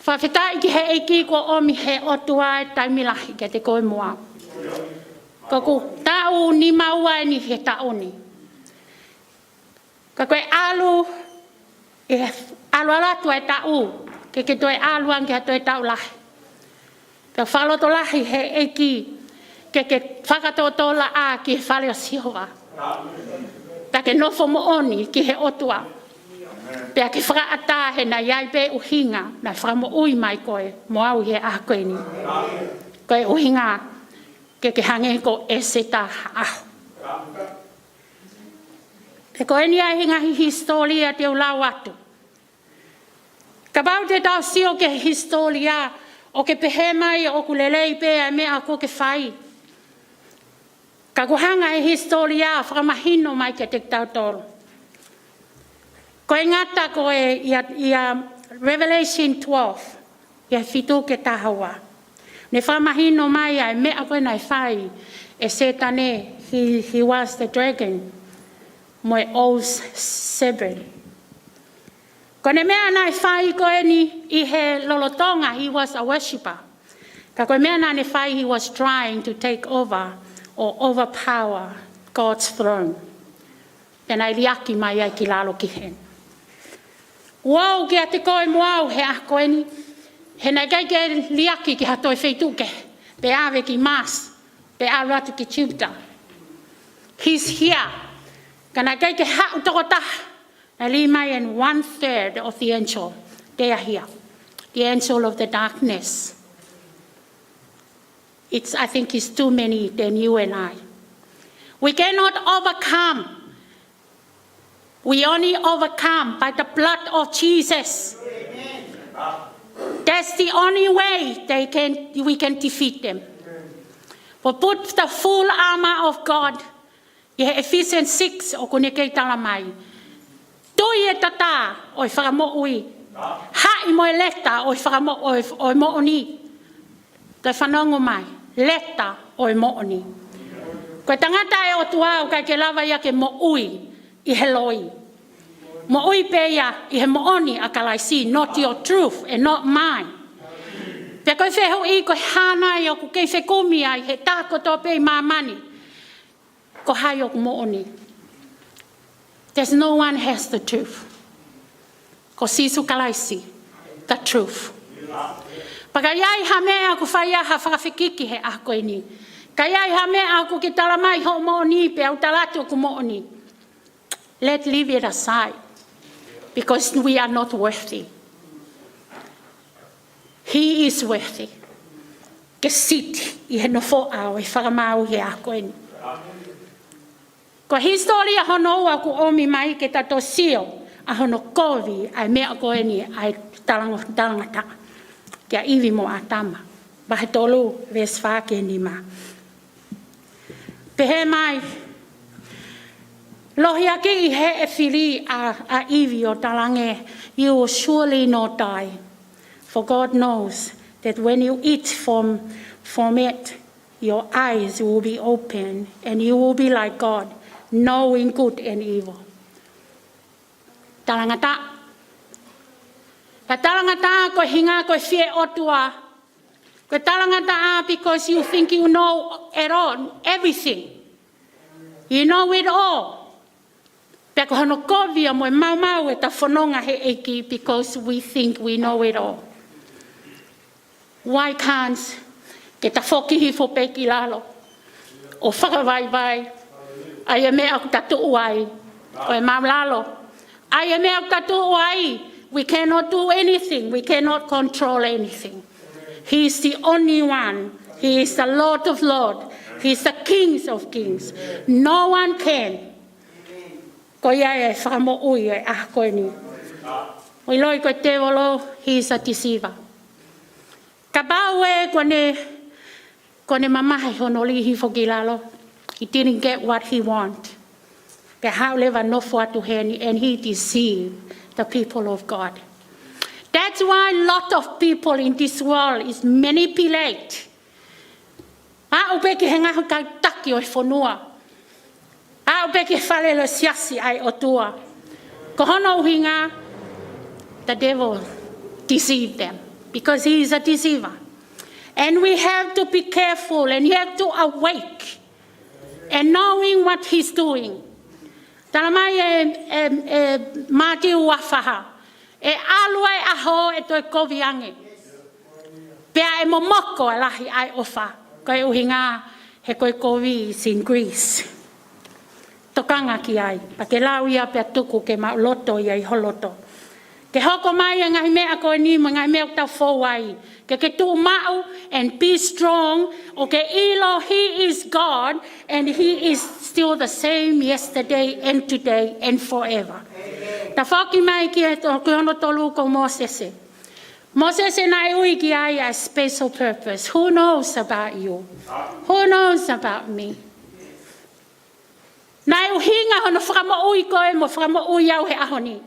[SPEAKER 3] Whawhita i ki he eiki ko omi he otua e taimilahi ke te koe mua. Ka ku tau ni maua ni he taoni. Ka koe alu alatu e tau ke toi aluan ke toi tau lahi. Ka whaloto lahi he eki ke whakatotola a ki he whale o sihoa. Ta ke nofo mo oni ki he otua. Pea ke whakaata he na iai pe uhinga na whamo ui mai koe mo au he a koe ni. Koe uhinga ke hange ko eseta aho. Te koe ni ai hingahi historia te ulau atu. Ka bau te tau sio ke historia o ke pehe mai o ku lelei pe ai mea ko ke whai. Ka kuhanga e historia whakamahino mai ke te tau toro. Koe ngata koe ia Revelation 12 ia fitu ke tahawa. Ne whamahino mai ai mea koe nai whai e setane, he was the dragon, mo e O's 7. Ko ne mea nai whai koe ni i he lolotonga, he was a worshipper. Ka koe mea nai whai he was trying to take over or overpower God's throne. Tēnā liaki mai ai ki lalo ki hen. Wow, ki a te koe moau he a koe ni. He nei kai ke liaki ki hatoi wheituke, pe awe ki mas, pe awe atu ki tiuta. He's here. Ka nei kai ke hau toko taha, na li mai and 1/3 of the angel, they are here. The angel of the darkness. I think it's too many than you and I. We cannot overcome. We only overcome by the blood of Jesus. That's the only way we can defeat them. But put the full armor of God. Ephesians 6, o kone kei tala mai. Tui e tata o whakamo ui. Hai mo e leta o whakamo o mo oni. Kai whanongo mai. Leta o mo oni. Koe tangata e o tua o kai ke lava ia ke mo ui I he loi. Mo ui pe ia I he mo oni a kalaisi. Not your truth and not mine. Pea koe wheho I koe hana I o ku kei whekumi ai he tākoto pe mamani. Ko hai o ku mo oni. There's no one has the truth. Ko sisu kalaisi. The truth. Paka iai ha mea ku whaia ha whakawhikiki he a koe ni. Ka iai ha mea ku ki talamai ho mo oni pe au talatu ku mo oni. Let's leave it aside. Because we are not worthy. He is worthy. Ke sit I he no fo au e whakamau he a koe ni. Ko historia hono ua ku omi mai ke tato sio a hono kovi ai mea koe ni ai talangata. Kia iwi mo atama. Bahe tolu ves whake ni ma. Pehe mai. Lohi ake I he e whiri a iwi o talange. You will surely not die. For God knows that when you eat from it, your eyes will be open and you will be like God, knowing good and evil. Talangata. Ka talangata ko hinga ko fie otua. Ko talangata because you think you know it all, everything. You know it all. Pea ko hono kovia mo mau e ta whanonga he eki because we think we know it all. Why can't ke ta whokihi fo peki lalo? O whakawai. Ai e mea ku tatu uai. O e mau lalo. Ai e mea ku tatu uai. We cannot do anything. We cannot control anything. He is the only one. He is the Lord of Lords. He is the King of Kings. No one can. Ko ia e whamo ui e ah koe ni. O iloi koe te wolo, he is a deceiver. Ka bau e kone mamahe hono lihi foki lalo. He didn't get what he want. Pe hau lewa nofo atu heni and he deceived the people of God. That's why a lot of people in this world is manipulate. A upeke henga kai taki o whanua. A upeke whale lo siasi ai o tua. Ko hono uhinga, the devil deceived them because he is a deceiver. And we have to be careful and you have to awake and knowing what he's doing. Talamai e mati uafaha. E alue aho e toi koviange. Pea e momoko alahi ai ofa. Koe uhinga he koe kovi in Greece. Tokanga ki ai. Pa ke lau ia pea tuku ke mauloto ia I holoto. Ke hoko mai e ngai mea koe ni ma ngai mea tau fowai. Ke tu mau and be strong. O ke ilo, he is God and he is still the same yesterday and today and forever. Ta whaki mai ki e hono tolu ko Mosese. Mosese nai ui ki ai a special purpose. Who knows about you? Who knows about me? Nai uhinga hono whakamo ui koe mo whakamo ui au he ahoni.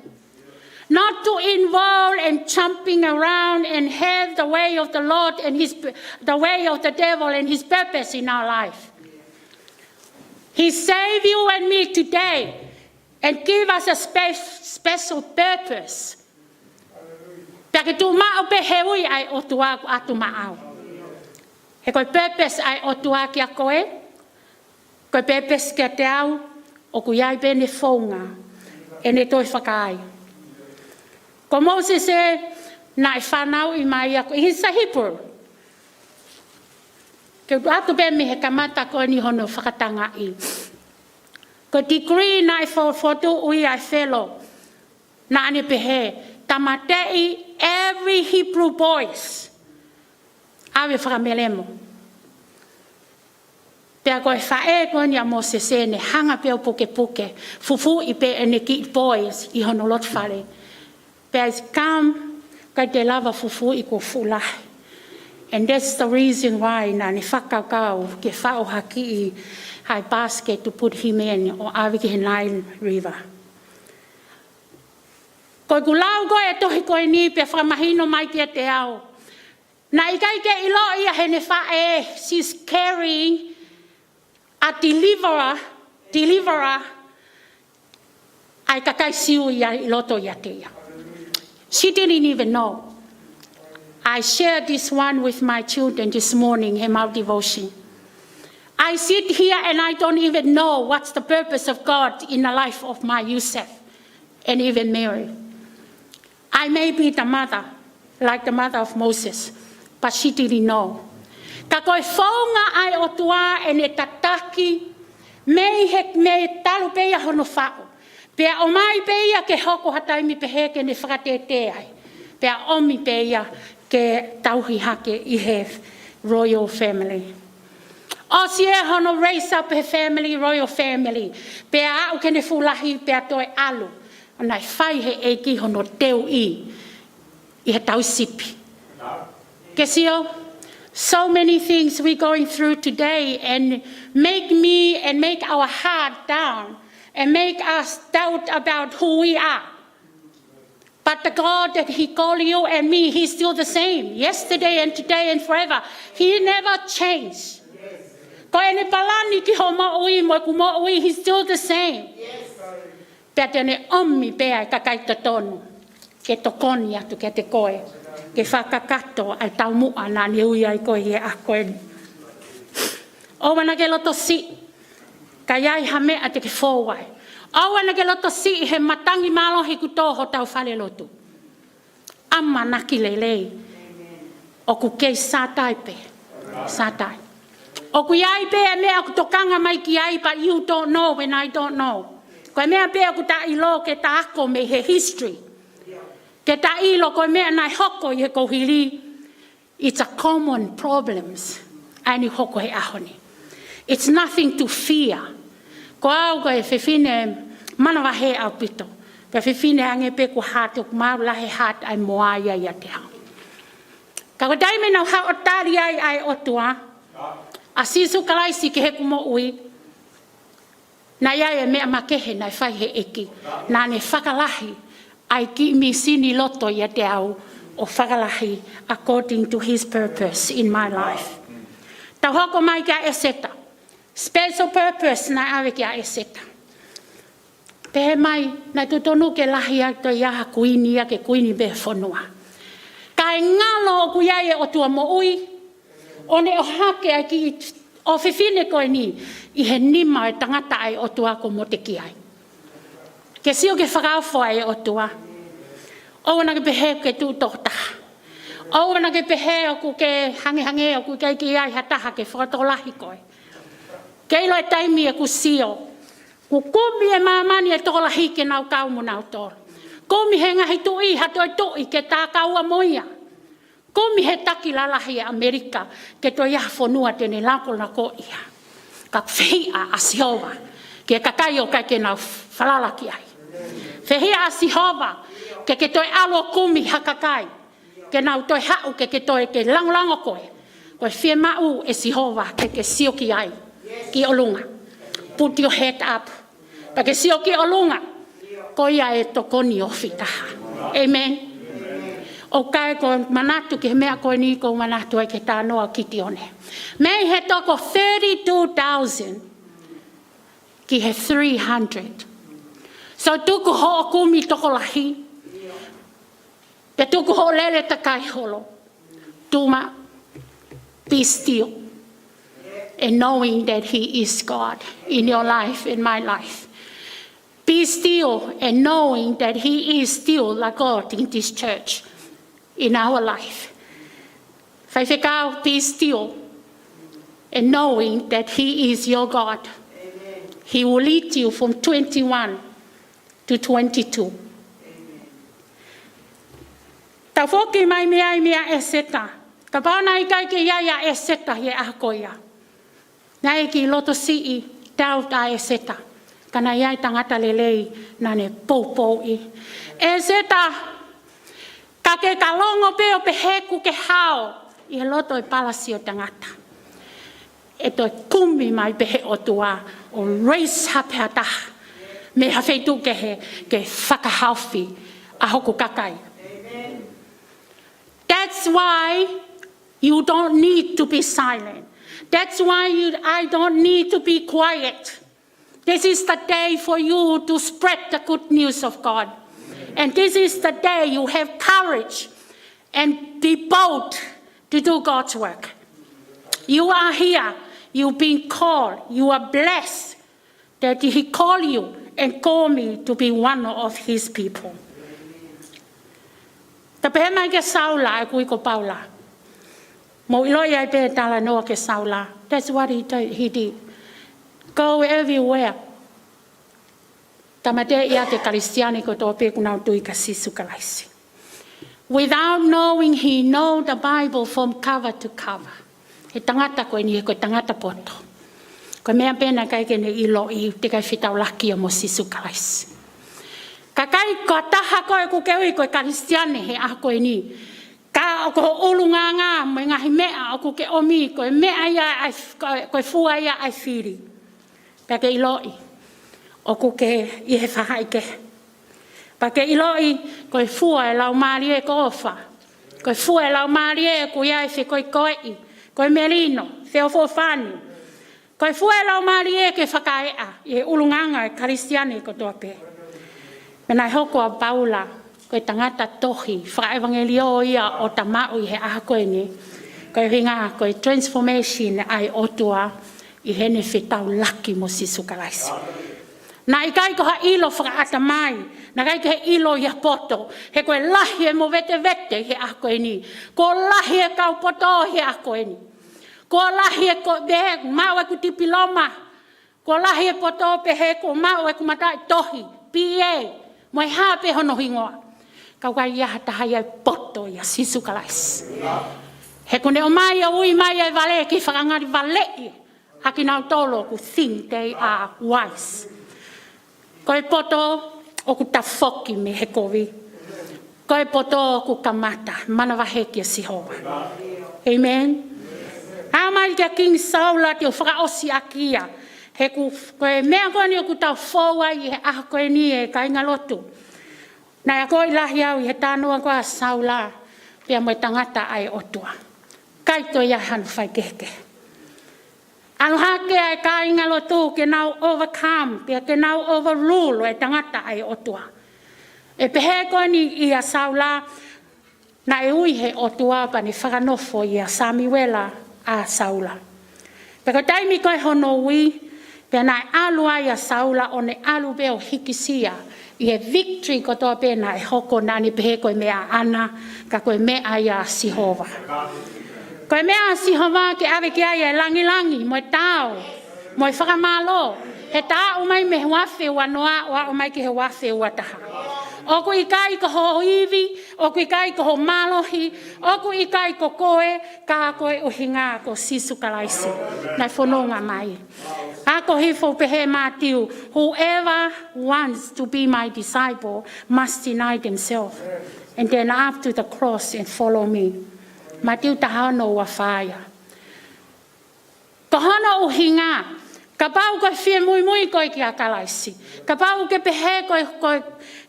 [SPEAKER 3] Not to involve and jumping around and have the way of the Lord and the way of the devil and his purpose in our life. He saved you and me today and give us a special purpose. Pake tu mao pe he ui ai o tua ku atu maau. He koe purpose ai o tua ki a koe. Koe purpose ki a te au o ku iai bene whaunga e ne toi whakai. Ko Moses e nai whanau I mai a koe. He's a Hebrew. Ke atu pe me he kamata koe ni hono whakatanga I. Ko degree nai whotu ui ai whelo. Na ane pehe. Tamatei every Hebrew boys. Awe whakamelemo. Pea koe whae koe ni a Moses e ne hanga peo puke puke. Fufu I pe ene ki boys I hono lot whare. Pea is come kai te lava fufu I ko fulahi. And that's the reason why na ni whakakau ke whao haki I hai basket to put him in o awe ki he Nile River. Ko ku lau ko e tohi ko ni pe whamahino mai kia te ao. Na i kai ke ilo ia he ne whae, she's carrying a deliverer, ai kakai siu ia i loto ia te ia. She didn't even know. I shared this one with my children this morning in my devotion. I sit here and I don't even know what's the purpose of God in the life of my Yusuf and even Mary. I may be the mother, like the mother of Moses, but she didn't know. Ka koe whaunga ai o tua e ne tataki, me talu peia hono whao. Pea o mai peia ke hoko hataimi pehe ke ne whakatete ai. Pea omi peia ke tauhi hake I have royal family. O si e hono raise up a family, royal family. Pea au ke ne fulahi pea toi alu. Nai whai he e ki hono teu I he tau sipi. Ke sio? So many things we're going through today and make our heart down and make us doubt about who we are. But the God that He called you and me, He's still the same. Yesterday and today and forever. He never changed. Ko ene palani ki ho maui mo ku maui, He's still the same. Pea tene omi pea kakai te tonu. Ke tokoni atu ke te koe. Ke whakakato ai tau mua nā ni ui ai koe he a koe. O wana ke loto si. Ka iai ha mea te ke fōwai. O wana ke loto si he matangi malo he kutoho tau whale lotu. Amma naki lelei. O ku kei sātai pe. Sātai. O ku iai pe e mea ku tokanga mai ki ai, but you don't know when I don't know. Koe mea pe ku ta ilo ke ta ako me he history. Ke ta ilo koe mea nai hoko I he kohili. It's a common problems. Ani hoko he ahoni. It's nothing to fear. Ko au koe whiwhine manawa he au pito. Pe whiwhine ange pe ku hatu ku maula he hat ai moaia ia te hao. Ka ko taime nau hao o tari ai otua. A sisu kalaisi ke he kumo ui. Na ia e mea makehe nai whai he eki. Nā ne whakalahi. Ai ki mi sini loto ia te au o whakalahi according to His purpose in my life. Tau hoko mai kia e seta. Special purpose na awe kia e seta. Pehe mai, na tutonu ke lahi ai to iaha kuini ia ke kuini be whanua. Ka e ngalo o kuiai e o tua mo ui. O ne o hake ai ki o whiwhine koe ni I he nima e tangata ai o tua ko mo te ki ai. Ke sio ke whakaofo ai o tua. O wana ke pehe ke tūtoho taha. O wana ke pehe o ku ke hange o ku kei ki ai hataha ke whakatolahi koe. Keilo e taimi e ku sio. Ku kumi e mamani e tolahi ke nau kau mo nau toro. Kumi he ngahi tui hatoi tui ke tā kaua moia. Kumi he taki lalahi e Amerika ke to ia whanua tene lako na ko ia. Ka whia a Sihova. Ke kakai o kai ke nau whalalaki ai. Whia a Sihova. Ke toi alo kumi hakakai. Ke nau toi hau ke toi ke langolango koe. Koe whia mau e Sihova ke sio ki ai. Ki olunga. Put your head up. Pa ke sio ki olunga. Ko ia e tokoni o whitaha. Amen. O kai ko manatu ke mea koe ni ko manatu ai ke tānoa kiti one. Mei he toko 32,000 ki he 300. So tuku ho o kumi toko lahi. Pe tuku ho lele takai holo. Tuma, be still. And knowing that He is God in your life, in my life. Be still and knowing that He is still like God in this church. In our life. Be still and knowing that He is your God. Amen. He will lead you from 21 to 22. Ta foki mai mea e seta. Ka pāna I kai ke iaia e seta he akoia. Nai ki loto sii tau ta e seta. Kana iai tangata lelei nane poupou I. E seta ka ke kalongo pe o peheku ke hao I he loto I palasi o tangata. E toi kumi mai pehe o tua o raise hapea taha. Me hawhetu ke he ke whakahauwhi a hoku kakai. That's why you don't need to be silent. That's why I don't need to be quiet. This is the day for you to spread the good news of God. And this is the day you have courage and be bold to do God's work. You are here. You've been called. You are blessed that He called you and called me to be one of His people. Ta pehe mai ke saula e kui ko paula. Mo ilo ia pe tala noa ke saula. That's what he did. Go everywhere. Tamate ia te Kristiani ko tō pe kuna tui ka sisu kalaisi. Without knowing, he know the Bible from cover to cover. He tangata ko ni ko tangata poto. Ko mea pena kai ke ne ilo I te kai fitau laki o mo sisu kalaisi. Kakai ko taha ko e kukeui ko Kristiani he a ko ni. Ka ko ulunganga mo ngahi mea o ke omi ko mea ia ko fua ia ai firi. Pa ke iloi o ke I he whahaike. Pa ke iloi ko fua e lau marie ko ofa. Ko fua e lau marie ko ia e ko koi ko melino feo fofani. Ko fua e lau marie ke whakaea I ulunganga e Kristiani ko tope. Menai hoko a Paula ko tangata tohi fra evangelio ia o tamau I he aha ko ni ko ringa ko transformation ai otua I hene fitau laki mo sisu kalaisi na ikai ko ha ilo fra atamai na kai ke ilo ia poto he ko lahi e mo vete he aha ko ni ko lahi e kau poto he aha ko ni ko lahi e ko be mau e ku tipiloma ko lahi e poto pe he ko mau e ku matai tohi pa mo ha pe hono hingoa kau kai ia taha ia poto ia sisu kalais. He kone o mai a ui mai a vale ki whakangari vale haki nau tolo ku think they are wise. Koe poto o ku tafoki me he kovi. Koe poto o ku kamata mana wahe ki a sihoa. Amen. A mai kia King Saul te o whakaosi a kia. He ku koe mea koe ni o ku tau fōua I he aha koe ni e ka inga lotu. Na ia koe lahi au I he tānoa koa saula pia mo tangata ai otua. Kai to ia hanu whai keke. Anu hake ai ka inga lotu ke nau overcome, pia ke nau overrule o e tangata ai otua. E pehe koe ni ia saula na e ui he otua pa ni whakanofo ia Samuela a saula. Peko taimi koe hono ui, pia nai alua ia saula o ne alu beo hikisia, I he victory ko toa pēna e hoko nani pehe koe mea ana, ka koe mea ia sihova. Koe mea sihova ke ave ki aia e langi mo e tau, mo e whakamalo, he tā umai me wafe ua noa, o umai ki he wafe ua taha. Oku I kai ko ho iwi, oku I kai ko ho malohi, oku I kai ko koe, ka koe uhinga ko sisu kalaisi, nai whanonga mai. Ako hifo pehe Matthew, whoever wants to be my disciple must deny themselves, and then up to the cross and follow me. Matthew tahano wa whaia. Ko hono uhinga, ka pau koe whie mui koe ki a kalaisi, ka pau ke pehe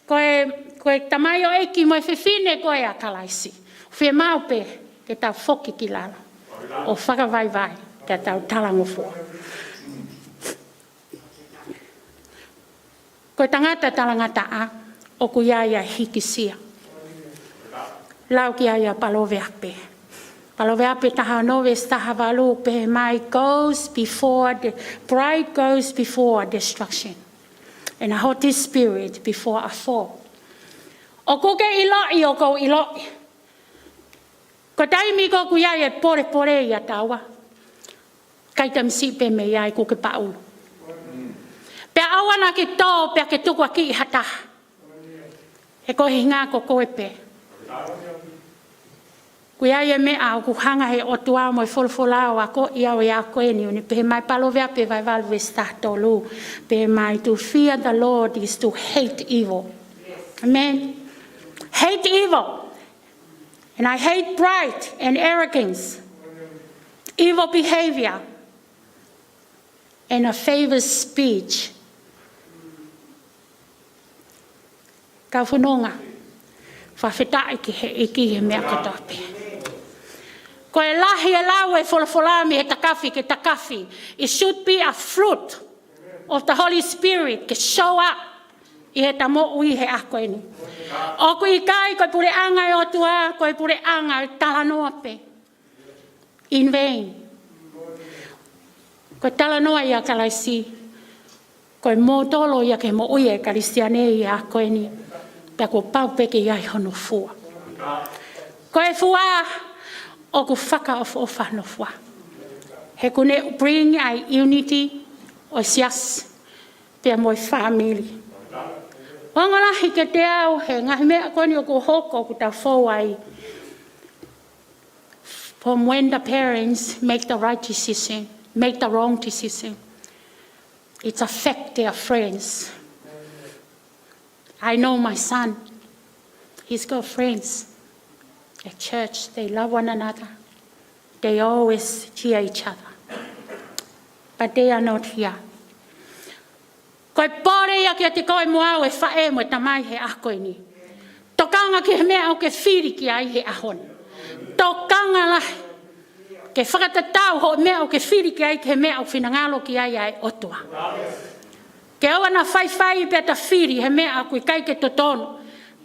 [SPEAKER 3] koe tamai o eki mo e whiwhine koe a kalaisi. Whie maupe ke tau whoki ki lalo, o whakawai ke tau talangofua. Koe tangata talangata a, o ku iaia hikisia. Lau ki aia paloveape. Paloveape taha noves taha walu pe mai goes before, the pride goes before destruction. And a Holy Spirit before a fall. O ko ke iloi o ko iloi. Ko taimi ko ku iaia pore ia tawa. Kai tamsi pe me iai ko ke paulu. Pea awana ki tō, pea ke tukua ki I hata. He ko hinga ko koe pe. Kui aia mea o ku hanga he otua mo I wholwhola o ako ia o ia koe ni. Uni pehe mai palovea pe vai valwe stato lu. Pehe mai to fear the Lord is to hate evil. Amen. Hate evil. And I hate pride and arrogance. Evil behavior. And a favored speech. Ka whanonga, Whawhetai ki he iki he mea katoa pe. Ko e lahi e lau e wholawholami he takafi ke takafi. It should be a fruit of the Holy Spirit ke show up I he tamo ui he ako ini. O ku I kai koe pure anga e otua, koe pure anga e talanoa pe. In vain. Koe talanoa ia kalaisi. Koe mō tolo ia ke mo ui e karistiane I ako ini. Pea ko pau peke iai hono fua. Koe fua o ku whaka o whano fua. He kune bring a unity o sias pea moi family. Wangalahi ke te au he ngahi mea koni o ku hoko ku tau fōai. From when the parents make the right decision, make the wrong decision, it's affect their friends. I know my son, he's got friends at church. They love one another. They always cheer each other. But they are not here. Koe pore ia kia te koe moa o e whae mo e tamai he ako ini. Tokanga ki he mea o ke whiri ki ai he ahon. Tokanga lahi. Ke whakatatau ho mea o ke whiri ki ai ke he mea o whinangalo ki ai ai otua. Ke awa na whai pe ta whiri he mea a kui kai ke totono.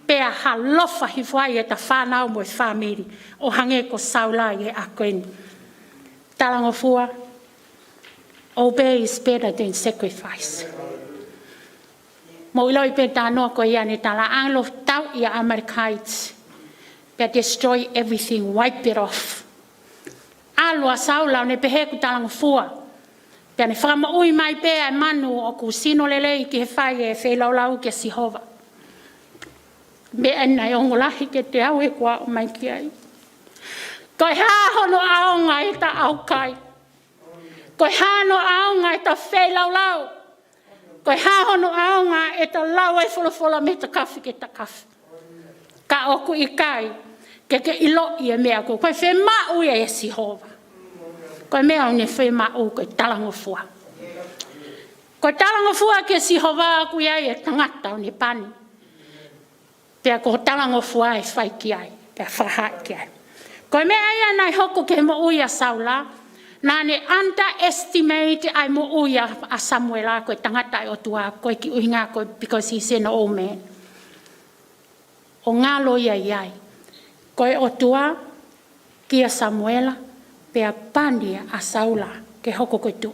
[SPEAKER 3] Pea halofa hi whai e ta whanau mo e whamiri. O hange ko saulai e ako ini. Talango fua. Obey is better than sacrifice. Mo iloi pe ta no ko ia ni tala anglo tau ia Americans. Pe destroy everything, wipe it off. Alua saula ne pehe ku talango fua. Pe ne whama ui mai pe e manu o ku sino lelei ki he whai e whelaulau ke Sihova. Me enai ongolahi ke te au e kua o mai ki ai. Koe hahono aonga e ta au kai. Koe hano aonga e ta whelaulau. Koe hahono aonga e ta lau e wholofola me ta kafi ke ta kafi. Ka oku I kai ke ilo I e mea ko. Koe whe mau e Sihova. Koe mea o ne whe mau koe talango fua. Koe talango fua ke Sihova aku iai e tangata o ne pani. Pea ko talango fua e whai ki ai. Pea whahai ki ai. Koe mea ia nai hoko ke mo uia saula. Nā ne underestimate ai mo uia a Samuela koe tangata e otua koe ki uhinga koe because he's an old man. O ngalo ia iai. Koe otua ki a Samuela pea pani a Saula ke hoko koe tui.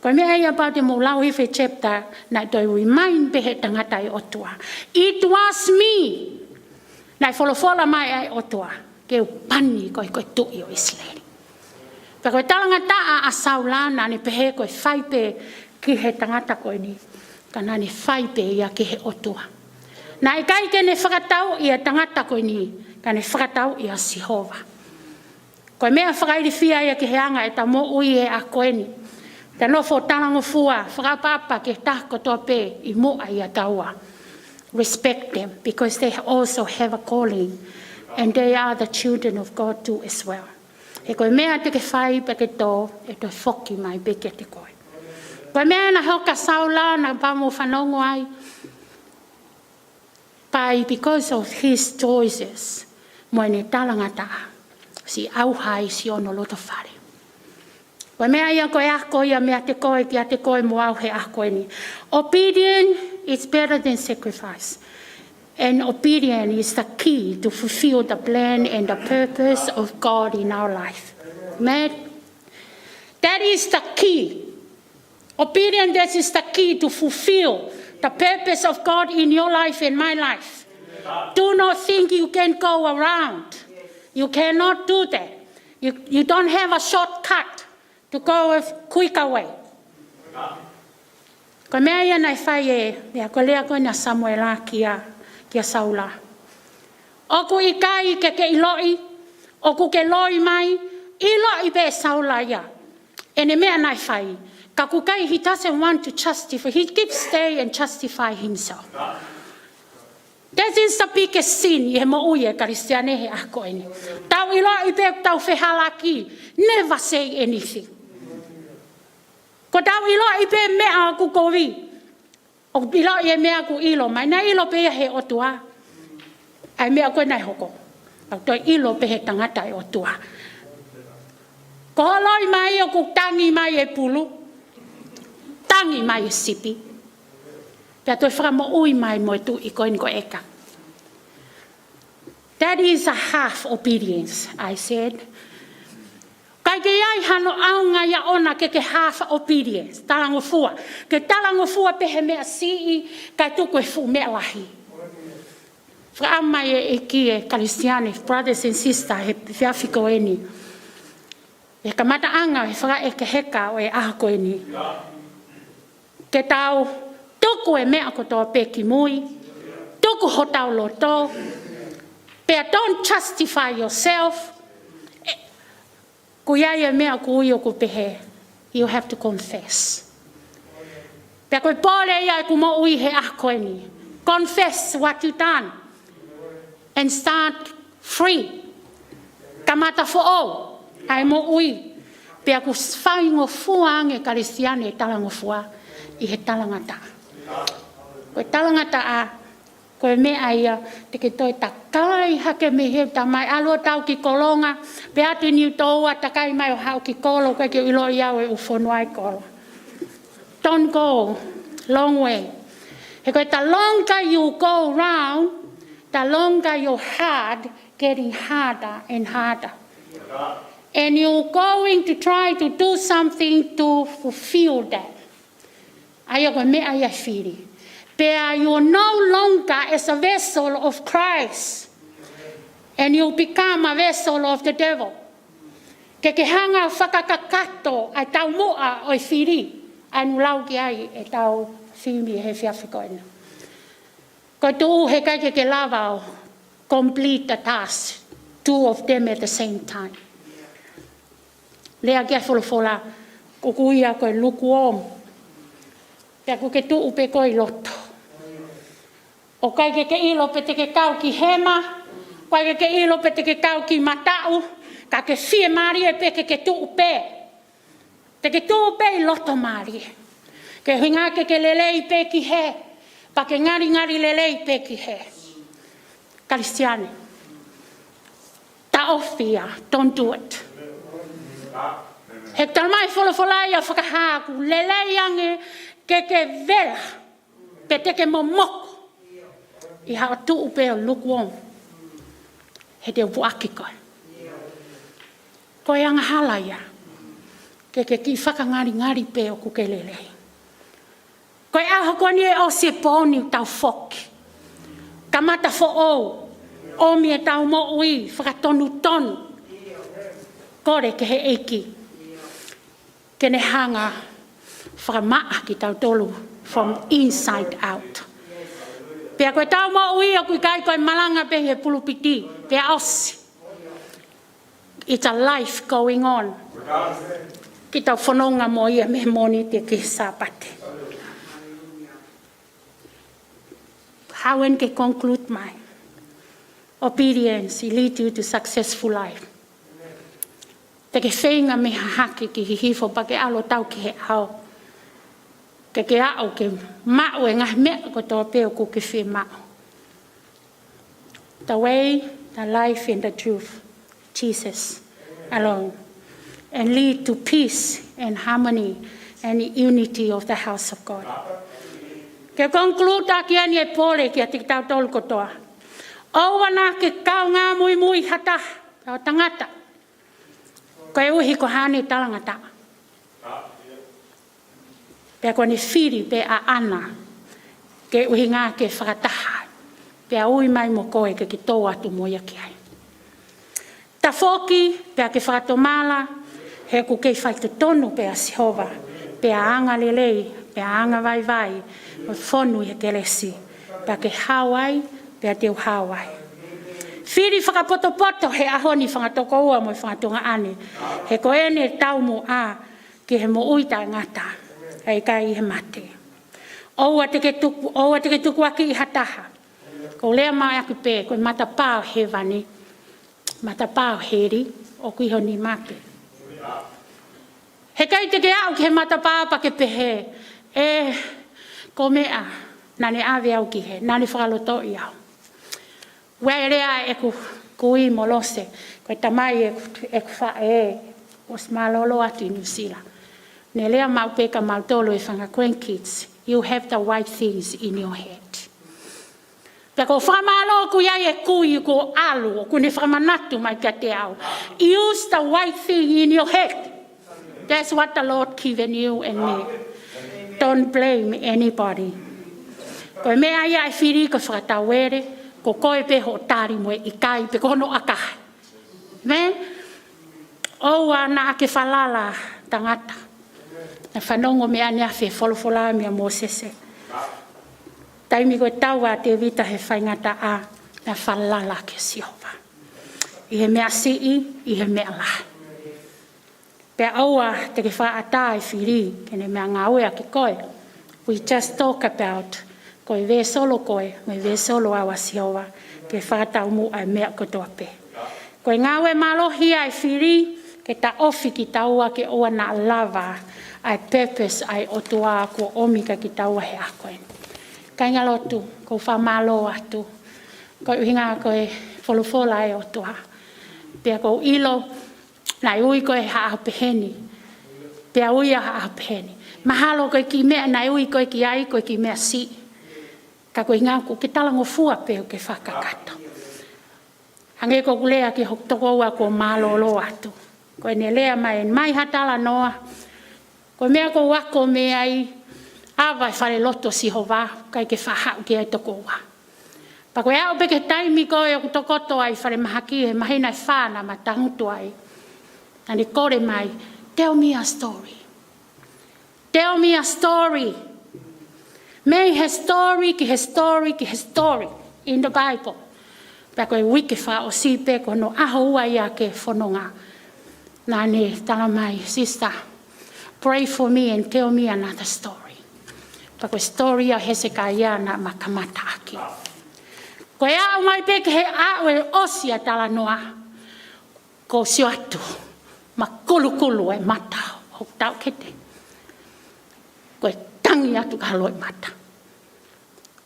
[SPEAKER 3] Koe mea ia about the Molau Hife chapter na toi remind pehe tangata e otua. It was me. Nai wholofola mai ai otua. Ke pani koe koe tui o Israeli. Pea koe talanga taa a Saula na ne pehe koe whaipe ki he tangata koe ni. Ka na ne whaipe ia ki he otua. Na I kai ke ne whakatau ia tangata koe ni. Ka ne whakatau ia Sihova. Koe mea whakairi whia ia ki he anga e ta mo ui e a koe ni. Te nofo talango fua, whakapapa ke tako toa pe I mua ia taua. Respect them because they also have a calling. And they are the children of God too as well. He koe mea te ke whai pe ke tō, e toi whoki mai pe ke te koe. Koe mea na hoka saula na pamo whanongo ai. Pai because of his choices, moe ne talangata, si auhai si ono loto whare. Koe mea ia koe ako ia mea te koe ki a te koe mo au he ako ni. Obedience is better than sacrifice. And obedience is the key to fulfill the plan and the purpose of God in our life. Amen. That is the key. Obedience that is the key to fulfill the purpose of God in your life and my life. Do not think you can go around. You cannot do that. You don't have a shortcut to go a quicker way. Ko mea ia nai whai e, mea ko lea koe na Samuela kia Saula. Oku I kai ke iloi, oku ke loi mai, iloi be Saula ia. Ene mea nai whai. Ka kukai, he doesn't want to justify. He keeps stay and justify himself. That is the biggest sin. Ye mo uye karistiane he ako ini. Tau iloi be tau whehalaki. Never say anything. Ko tau iloi be mea aku kowi. O ilo e mea ku ilo mai na ilo pe he otua. Ai mea koe nai hoko. Au toi ilo pehe tangata e o tua. Ko holoi mai o ku tangi mai e pulu. Tangi mai e sipi. Pea toi whakamo ui mai mo e tu i koe ni ko eka. That is a half obedience, I said. Kai ke iai hano aunga ia ona ke half obedience. Talango fua. Ke talango fua pehe mea sii, kai tuku e fu mea lahi. Whaamai e ki e Kalisiane, brothers and sisters, he whiawhiko e ni. E ka mata anga e whaka e ke heka o e ahako e ni. Ke tau, tuku e mea kotoa peki mui, tuku ho tau loto, pea don't justify yourself. Ko iai e mea ku ui o ku pehe, you have to confess. Pea koe pole iai ku mo ui he ahako e ni. Confess what you done. And start free. Kamata fo'o, ai mo ui. Pea ku whaingo fuange Kalisiane e talango fua i he talangata. Koe talangata a, koe mea ia, te ke toi takai hake me he ta mai alo tau ki kolonga, pea te niu toua takai mai o hau ki kolo, koe ke ilo iau e ufonuai kolo. Don't go long way. He koe the longer you go round, the longer your heart getting harder and harder. And you're going to try to do something to fulfill that. Aya koe mea ia whiri. Pea you're no longer as a vessel of Christ. And you become a vessel of the devil. Ke hanga whakakakato ai tau moa o i whiri. Ai nulau ki ai e tau whimi he whiawhiko ina. Ko tu he kai ke lava o complete the task, two of them at the same time. Lea kia wholofola, ko kuia koe lukuom. Pea ko ke tu upe koe loto. O kai ke ilo pe te ke kau ki hema, kai ke ilo pe te ke kau ki matau, ka ke fie mari e pe ke tu upe. Te ke tu upe i loto mari. Ke hinga ke lelei pe ki he. Pa ke ngari lelei pe ki he. Kalisiane. Ta ofia, don't do it. He talmai wholofolai a whakahaku. Lelei ange ke vela. Pe te ke momoko. I hao tu upe o lukuom. He te uaki koe. Koe anga halaya. Ke ki whakangari pe o kuke lelei. Koe aho koni e o se pōni tau whoki. Kamata fo'o. O mi e tau mo ui. Whakatonu tonu. Kore ke he eiki. Ke ne hanga whakamaa ki tau tolu. From inside out. Pea koe tau mo ui o kui kai koe malanga pe he pulupiti. Pea osi. It's a life going on. Ki tau whanonga mo ia me moni te ki sapate. How when can conclude my obedience lead you to successful life? Te ke whenga me hahake ki hihifo pa ke alo tau ki he ao. Ke ao ke mao e ngah mea ko tō peo ko ke whi mao. The way, the life and the truth, Jesus alone. And lead to peace and harmony and unity of the house of God. Ke conclude ki ani e pole ki a te tau tolu kotoa. Owana ke kau ngā mui hata, tau tangata. Koe uhi ko hane talangata. Pea koe ni whiri pe a ana. Ke uhi ngā ke whakataha. Pea ui mai mo koe ke ki tō atu mo ia ki ai. Ta whoki, pea ke whakatomala, he ku kei whaitu tonu pea Sihova. Pea anga lelei, pea anga vai. O whonu i he kelesi. Pea ke hawai, pea teo hawai. Whiri whakapoto he ahoni whangatoko ua mo i whangatunga ane. He ko ene tau mo a ki he mo uita ngata. Hei kai i he mate. Oua te ke tuku aki i hataha. Ko lea mai aku pē, koe matapāo he vani. Matapāo heri, o kui honi make. He kai te ke au ki he matapāo pa ke pehe. Ko mea, nane awe au ki he, nane whakaloto i au. Wairea e kui molose. Koe tamai e ku whae os malolo atu New Zealand. Ne lea maupeka mautolo e whanga grandkids. You have the right things in your head. Pea ko whamalo ku iai e kui ko alu, ku ne whamanatu mai ka te au. Use the right thing in your head. That's what the Lord given you and me. Don't blame anybody. Koe mea ia e whiri ko whakatawere, ko koe pe ho tari moe i kai pe kono akaha. Men, oua na ake whalala tangata. Na whanongo mea nea whe wholofola mea mō sese. Taimi koe taua te vita he whaingata a na whalala ke Siova. I he mea sii, i he mea lahi. Pea aua te ke whaatai whiri, kene mea ngā ua ki koe. We just talk about koe ve solo koe, me ve solo awa Siova, ke whaatau mu ai mea kotoa pe. Koe ngā ua malohi ai whiri, ke ta ofi ki taua ke oa na lava, ai purpose ai otua ko omika ki taua he a koe. Kai ngā lotu, ko whamalo atu, ko hinga koe wholofola e otua. Pea ko ilo, nai ui koe haa peheni. Pea ui a haa peheni. Mahalo koe ki mea, nai ui koe ki ai, koe ki mea si. Ka koe ngā ko ke talango fua peo ke whakakato. Hange ko kulea ki hok toko ua ko malolo atu. Koe ne lea mai hatala noa. Koe mea ko wako mea i, awai whare loto si hova, kai ke whahau ki ai toko ua. Pa koe au peke taimi koe o kutokoto ai whare mahaki he mahina i whāna ma tangutu ai. Ani kore mai, tell me a story. Tell me a story. May he story ki he story ki he story in the Bible. Pa koe wike wha o si pe ko no aho ua ia ke whanonga. Nā ne tala mai, sister, pray for me and tell me another story. Pa koe story a Hezekiah na makamata aki. Koe au mai peke he au e osia tala noa. Ko sio atu. Ma kulu e mata. Hok tau kete. Koe tangi atu ka haloi mata.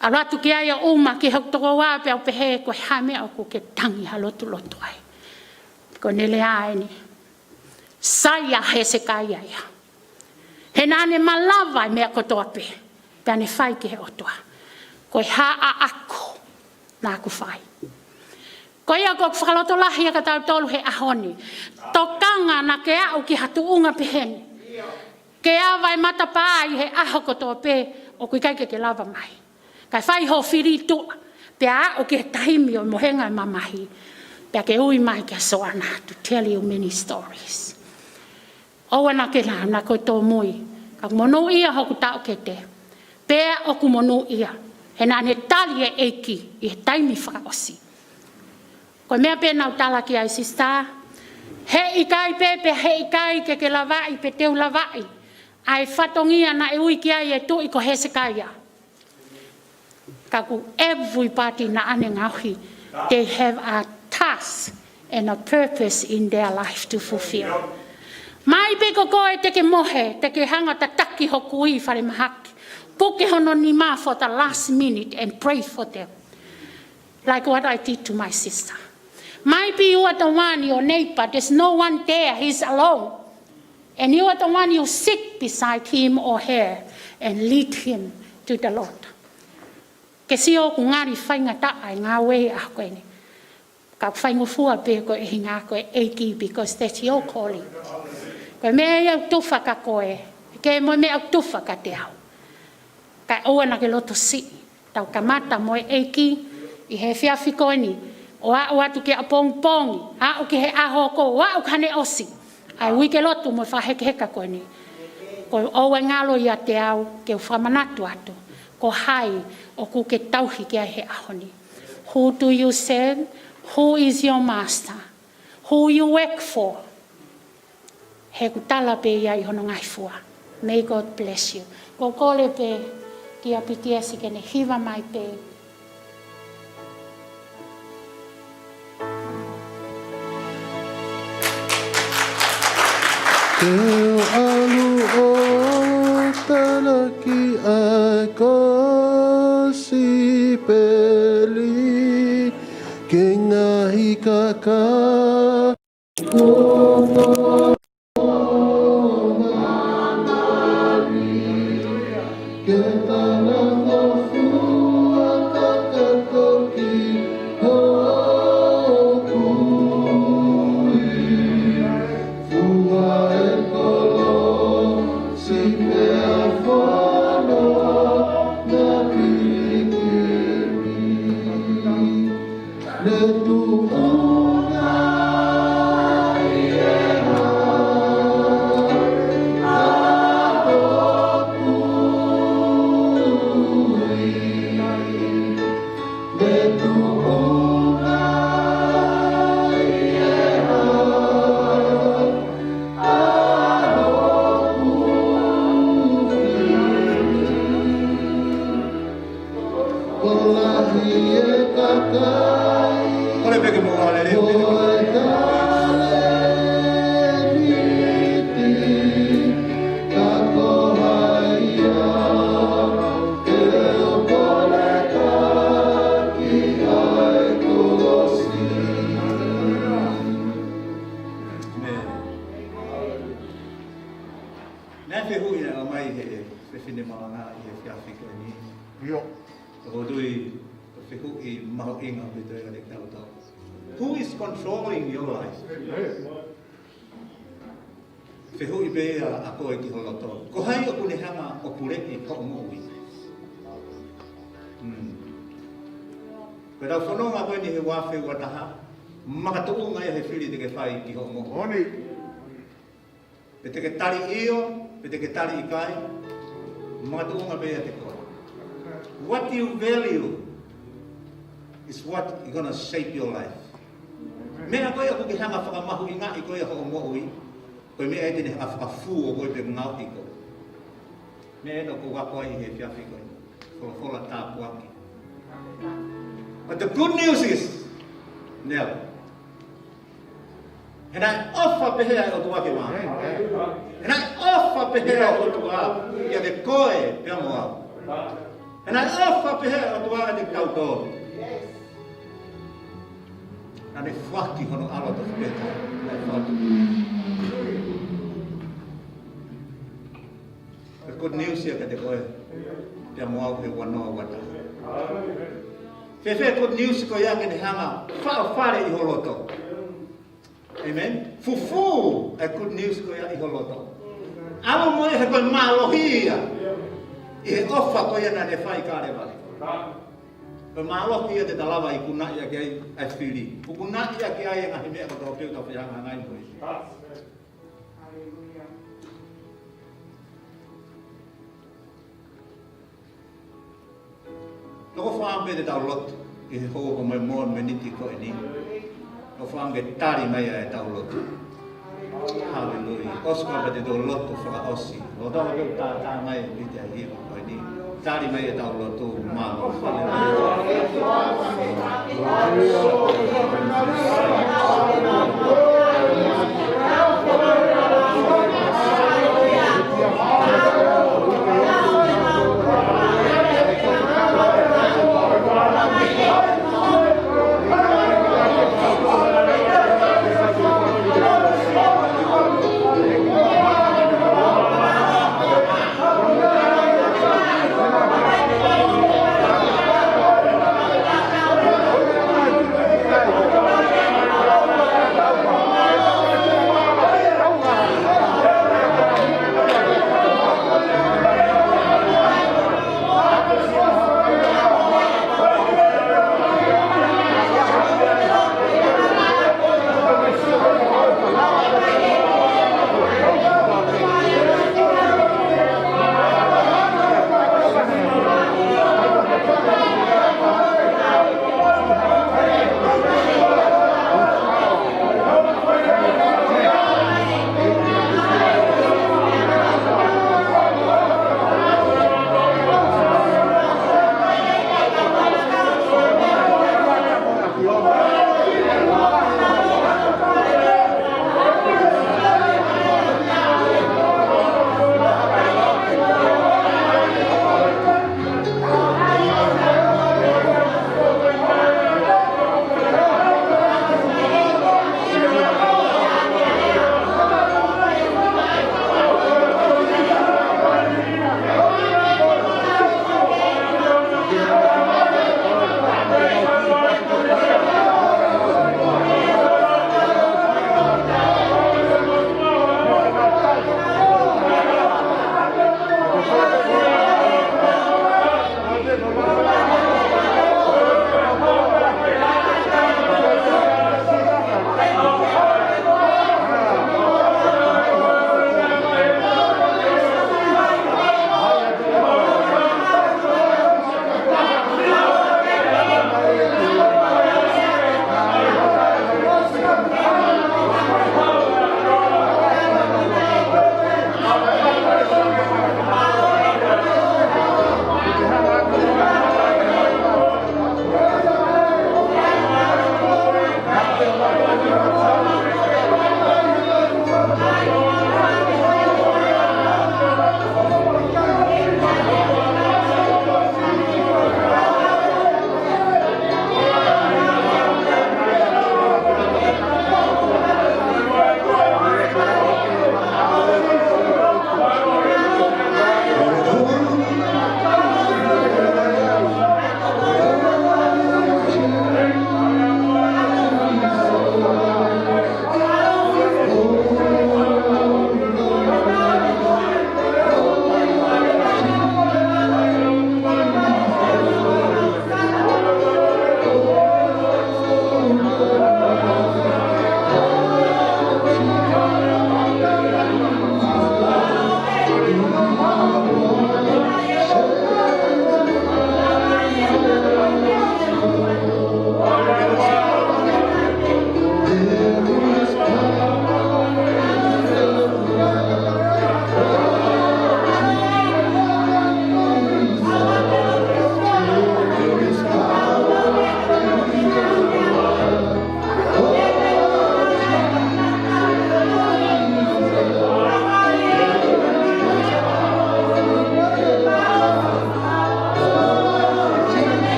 [SPEAKER 3] Aratu ki aia uma ki hok toko wā pe au pehe koe hame au ko ke tangi halotu lotu ai. Ko nele aeni. Saia Hezekiah ia. He nane malava mea kotoa pe. Pea ne whai ki he otoa. Koe haa ako. Nā ku whai. Koe ia ko whakaloto lahi ka tau tolu he ahoni. Tokanga na ke au ki hatu unga peheni. Ke awai matapā i he aho kotoa pe o kui kaike ke lava mai. Kai whai ho whiri tua. Pea o ke tahimi o mohenga mamahi. Pea ke ui mai ke soana to tell you many stories. Owa na ke la na koe tō mui. Ka monu ia hoku tau ke te. Pea o ku monu ia. He nā ne tali e eiki i he taimi whakaosi. Koe mea pēnau tala ki ai sista. He ikai pepe, he ikai ke lawai, pe teu lawai. Ai whatongia na e ui ki ai e tui ko Hezekiah. Kaku everybody na ane ngauhi. They have a task and a purpose in their life to fulfill. Mai pe ko koe te ke mohe, te ke hanga ta taki hoku i whare mahaki. Puke hono ni ma for the last minute and pray for them. Like what I did to my sister. Might be you are the one, your neighbor, there's no one there, he's alone. And you are the one you sit beside him or her and lead him to the Lord. Ke si o ku ngari whainga taai ngā wei a koe ni. Ka whaingo fua pe koe e ngā koe eiki because that's your calling. Koe mea iau tuwha ka koe, ke moe mea au tuwha ka te au. Kai oa na ke loto si, tau ka mata moe eiki, i he whiawhi koe ni, o a atu ke a pongpongi, a o ke he aho ko, o a o kane osi, ai ui ke loto moe whaheke heka koe ni. Koe oa ngalo ia te au, ke whamanatu atu, ko hai o ku ke tauhi ke he aho ni. Who do you serve? Who is your master? Who you work for? He kutala pe ia i hono ngai fua. May God bless you. Ko kole pe, ki a pitiesi kene hiva mai pe.
[SPEAKER 1] Teo alu o talaki ai ko si peli ke ngahi kaka
[SPEAKER 4] Who is controlling your life? Fehui be a koe ki holoto. Ko hai o kune hanga o pureki ko ngui. Pero fono nga koe ni he wafe wataha. Makatu ngai he fili te ke whai ki ho ngui. Pe te ke tari io, pe te ke tari ikai. Makatu nga be te koe. What you value is what is going to shape your life. Mea koe aku ki hanga whakamahu i ngā i koe ho ngui. Koe mea e tene hanga whakafu o koe pe ngau i koe. Mea e no ko wakoa i he whiawhi koe. Whola tāpuaki. But the good news is, now, and I offer pehea o tuake wā. And I offer pehea o tuake ia te koe pia moa. And I offer pehea o tuake te kautō. Na ne whaki hono alo to whepeta. The good news ia ka te koe. Pia moa he wanoa wata. Whewhe good news ko ia ke ne hanga whare i holoto. Amen. Fufu e good news ko ia i holoto. Alo mo he koe malohia. I he ofa ko ia na ne whai kare wale. Koe malohia te talawa i kuna ia ke ai whiri. Kuna ia ke ai ngahi mea ko tō pio tō whianga ngai koe. Loko whaambe te tau lotu, i he hoko mai mōn me niti ko e ni. Loko whaambe tari mai e tau lotu. Hallelujah. Oska te tau lotu whaka osi. O tau keu tā mai e niti a hiwa ko e ni. Tari mai e tau lotu mālo.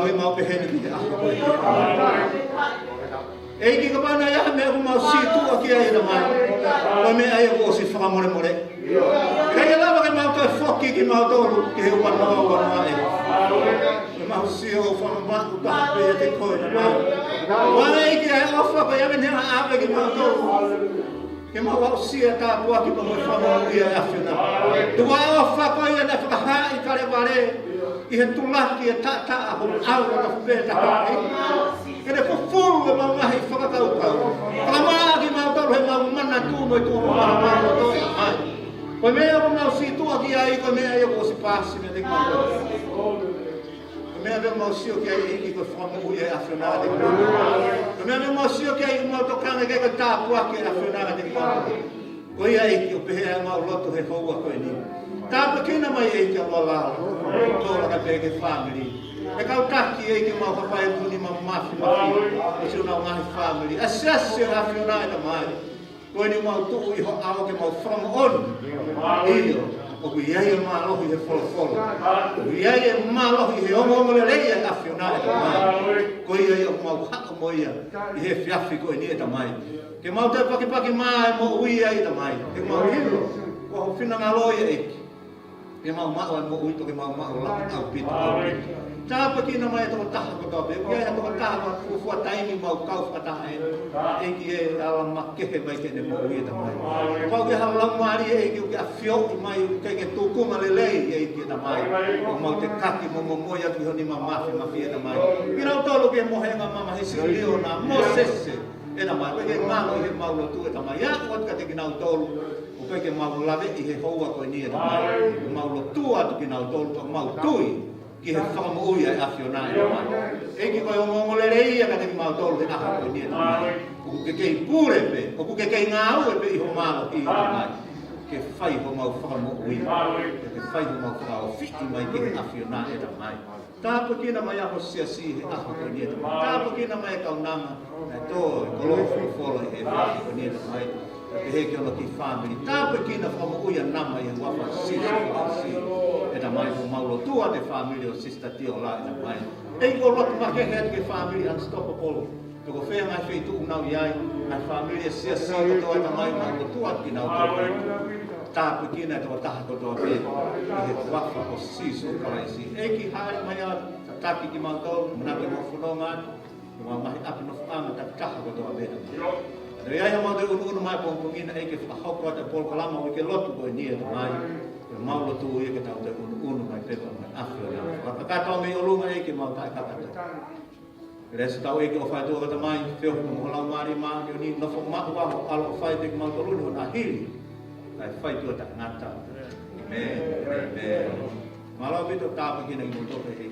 [SPEAKER 4] tau i mau pehene ki te aha koe e ki ka pana ia me aku mau si tu aki ai na mai ko me ai ko si fa more more e lava ke mau to foki ki mau to ki he wa no wa mai e mau si o fa ma ku ta pe te ko na wa e ki ai ofa ko ia me na ave ki mau to ke mau wa si ta po ki mo fa mo ia afina tu wa ofa ko ia na fa ha i kare vale i he tulaki e ta a ho au ka pe ta kene ko fulu ma mai whakakau kau. Whakamara ki mau tau he mau mana tūno i tō mara mara tō i mai. Koe mea ko mau si tua ki ai, koe mea ia ko si pāsi me te kau. Koe mea me mau si o ki ai iki koe whakamu ui e awhionara te kau. Koe mea me mau si o ki ai mau tō kanga ke koe tāpua ki e awhionara te kau. Koe ia iki o pehea mau loto he houa koe ni. Tāpa kina mai iki a lola. Tōra ka peke family. E kau taki e ki mau hapai tuni ma mafi o si unau ngahi family. Asasi o awhionara e ta mai. Koe ni mau tuu i ho ao ke mau from on. Iyo. O kui iai e mālohi he wholofolo. O kui iai e mālohi he ongo le leia e awhionara e ta mai. Koe iai o mau haka moia i he whiawhi koe ni e ta mai. Ke mau te pakipaki maa e mo ui ai ta mai. Ke mau hilo. Kua ho whina ngā loia eki. Ke mau mao e mo ui to ke mau mao laki au pito au pito. Tāpa kina mai tō taha ko tō pe. Kia tō taha ko kufua taimi mau kau whakataha e. E ki e ala makehe mai kene mo ui e ta mai. Pau ke halau maari e ki o ke a whio i mai ke ke tūkuma le lei e ki e ta mai. O mau te kaki mo mo moia ki honi ma mafi e ta mai. Kina o tōlo ke mohenga mama he si leo na mo sese e ta mai. Ke ngalo i he maulo tu e ta mai. Ia kuat ka te kina o tōlo. O ke mau lave i he houa koe ni e ta mai. Maulo tu atu kina o tōlo pa mau tui. Ki he whakamu ui ai awhionara e mai. E ki koe o ngongole reia ka te ki mau tolu he aha koe ni e mai. O ku ke kei pūre pe, o ku ke kei ngā ue pe i ho mālo i e mai. Ke whai ho mau whakamu ui. Ke whai ho mau whakao whiti mai ki he awhionara e mai. Tāpa kina mai aho sia si he aha koe ni e mai. Tāpa kina mai e kaunanga. E tō e koloi whakawhola i he whaki koe ni e mai. Te he ki ona ki family. Tāpa kina whakamu ui a nama i he wafa si e ta mai ko maulo tua te family o sister tio la e ta mai. E ko rotu ma ke he family unstoppable. Te ko whea mai whi tu unau iai, ai family e sia si ko toa ta mai maulo tua ki nau tō. Tāpu kina e tō taha ko toa pe, i he wafa o sisu karaisi. E ki haere mai a taki ki mau tō, manake mo whanonga, ma mahi api no whaanga ta taha ko toa pe. Rei ai mau te unu mai pōngpongina e ke whakahoko te polkalama o ke lotu koe ni e ta mai. Maulo tu e ke tau te unu mai pepa mai awhionara. Whakakatau me olunga e ke mau tai kakato. Resa tau e ke o whai tuaka ta mai, whio mo holau maari maa, ki o ni nofo maku waho alo o whai te ke mau toluni o nā hili. Kai whai tua ta ngata. Me. Malau pito tāpa kina ki mo toka e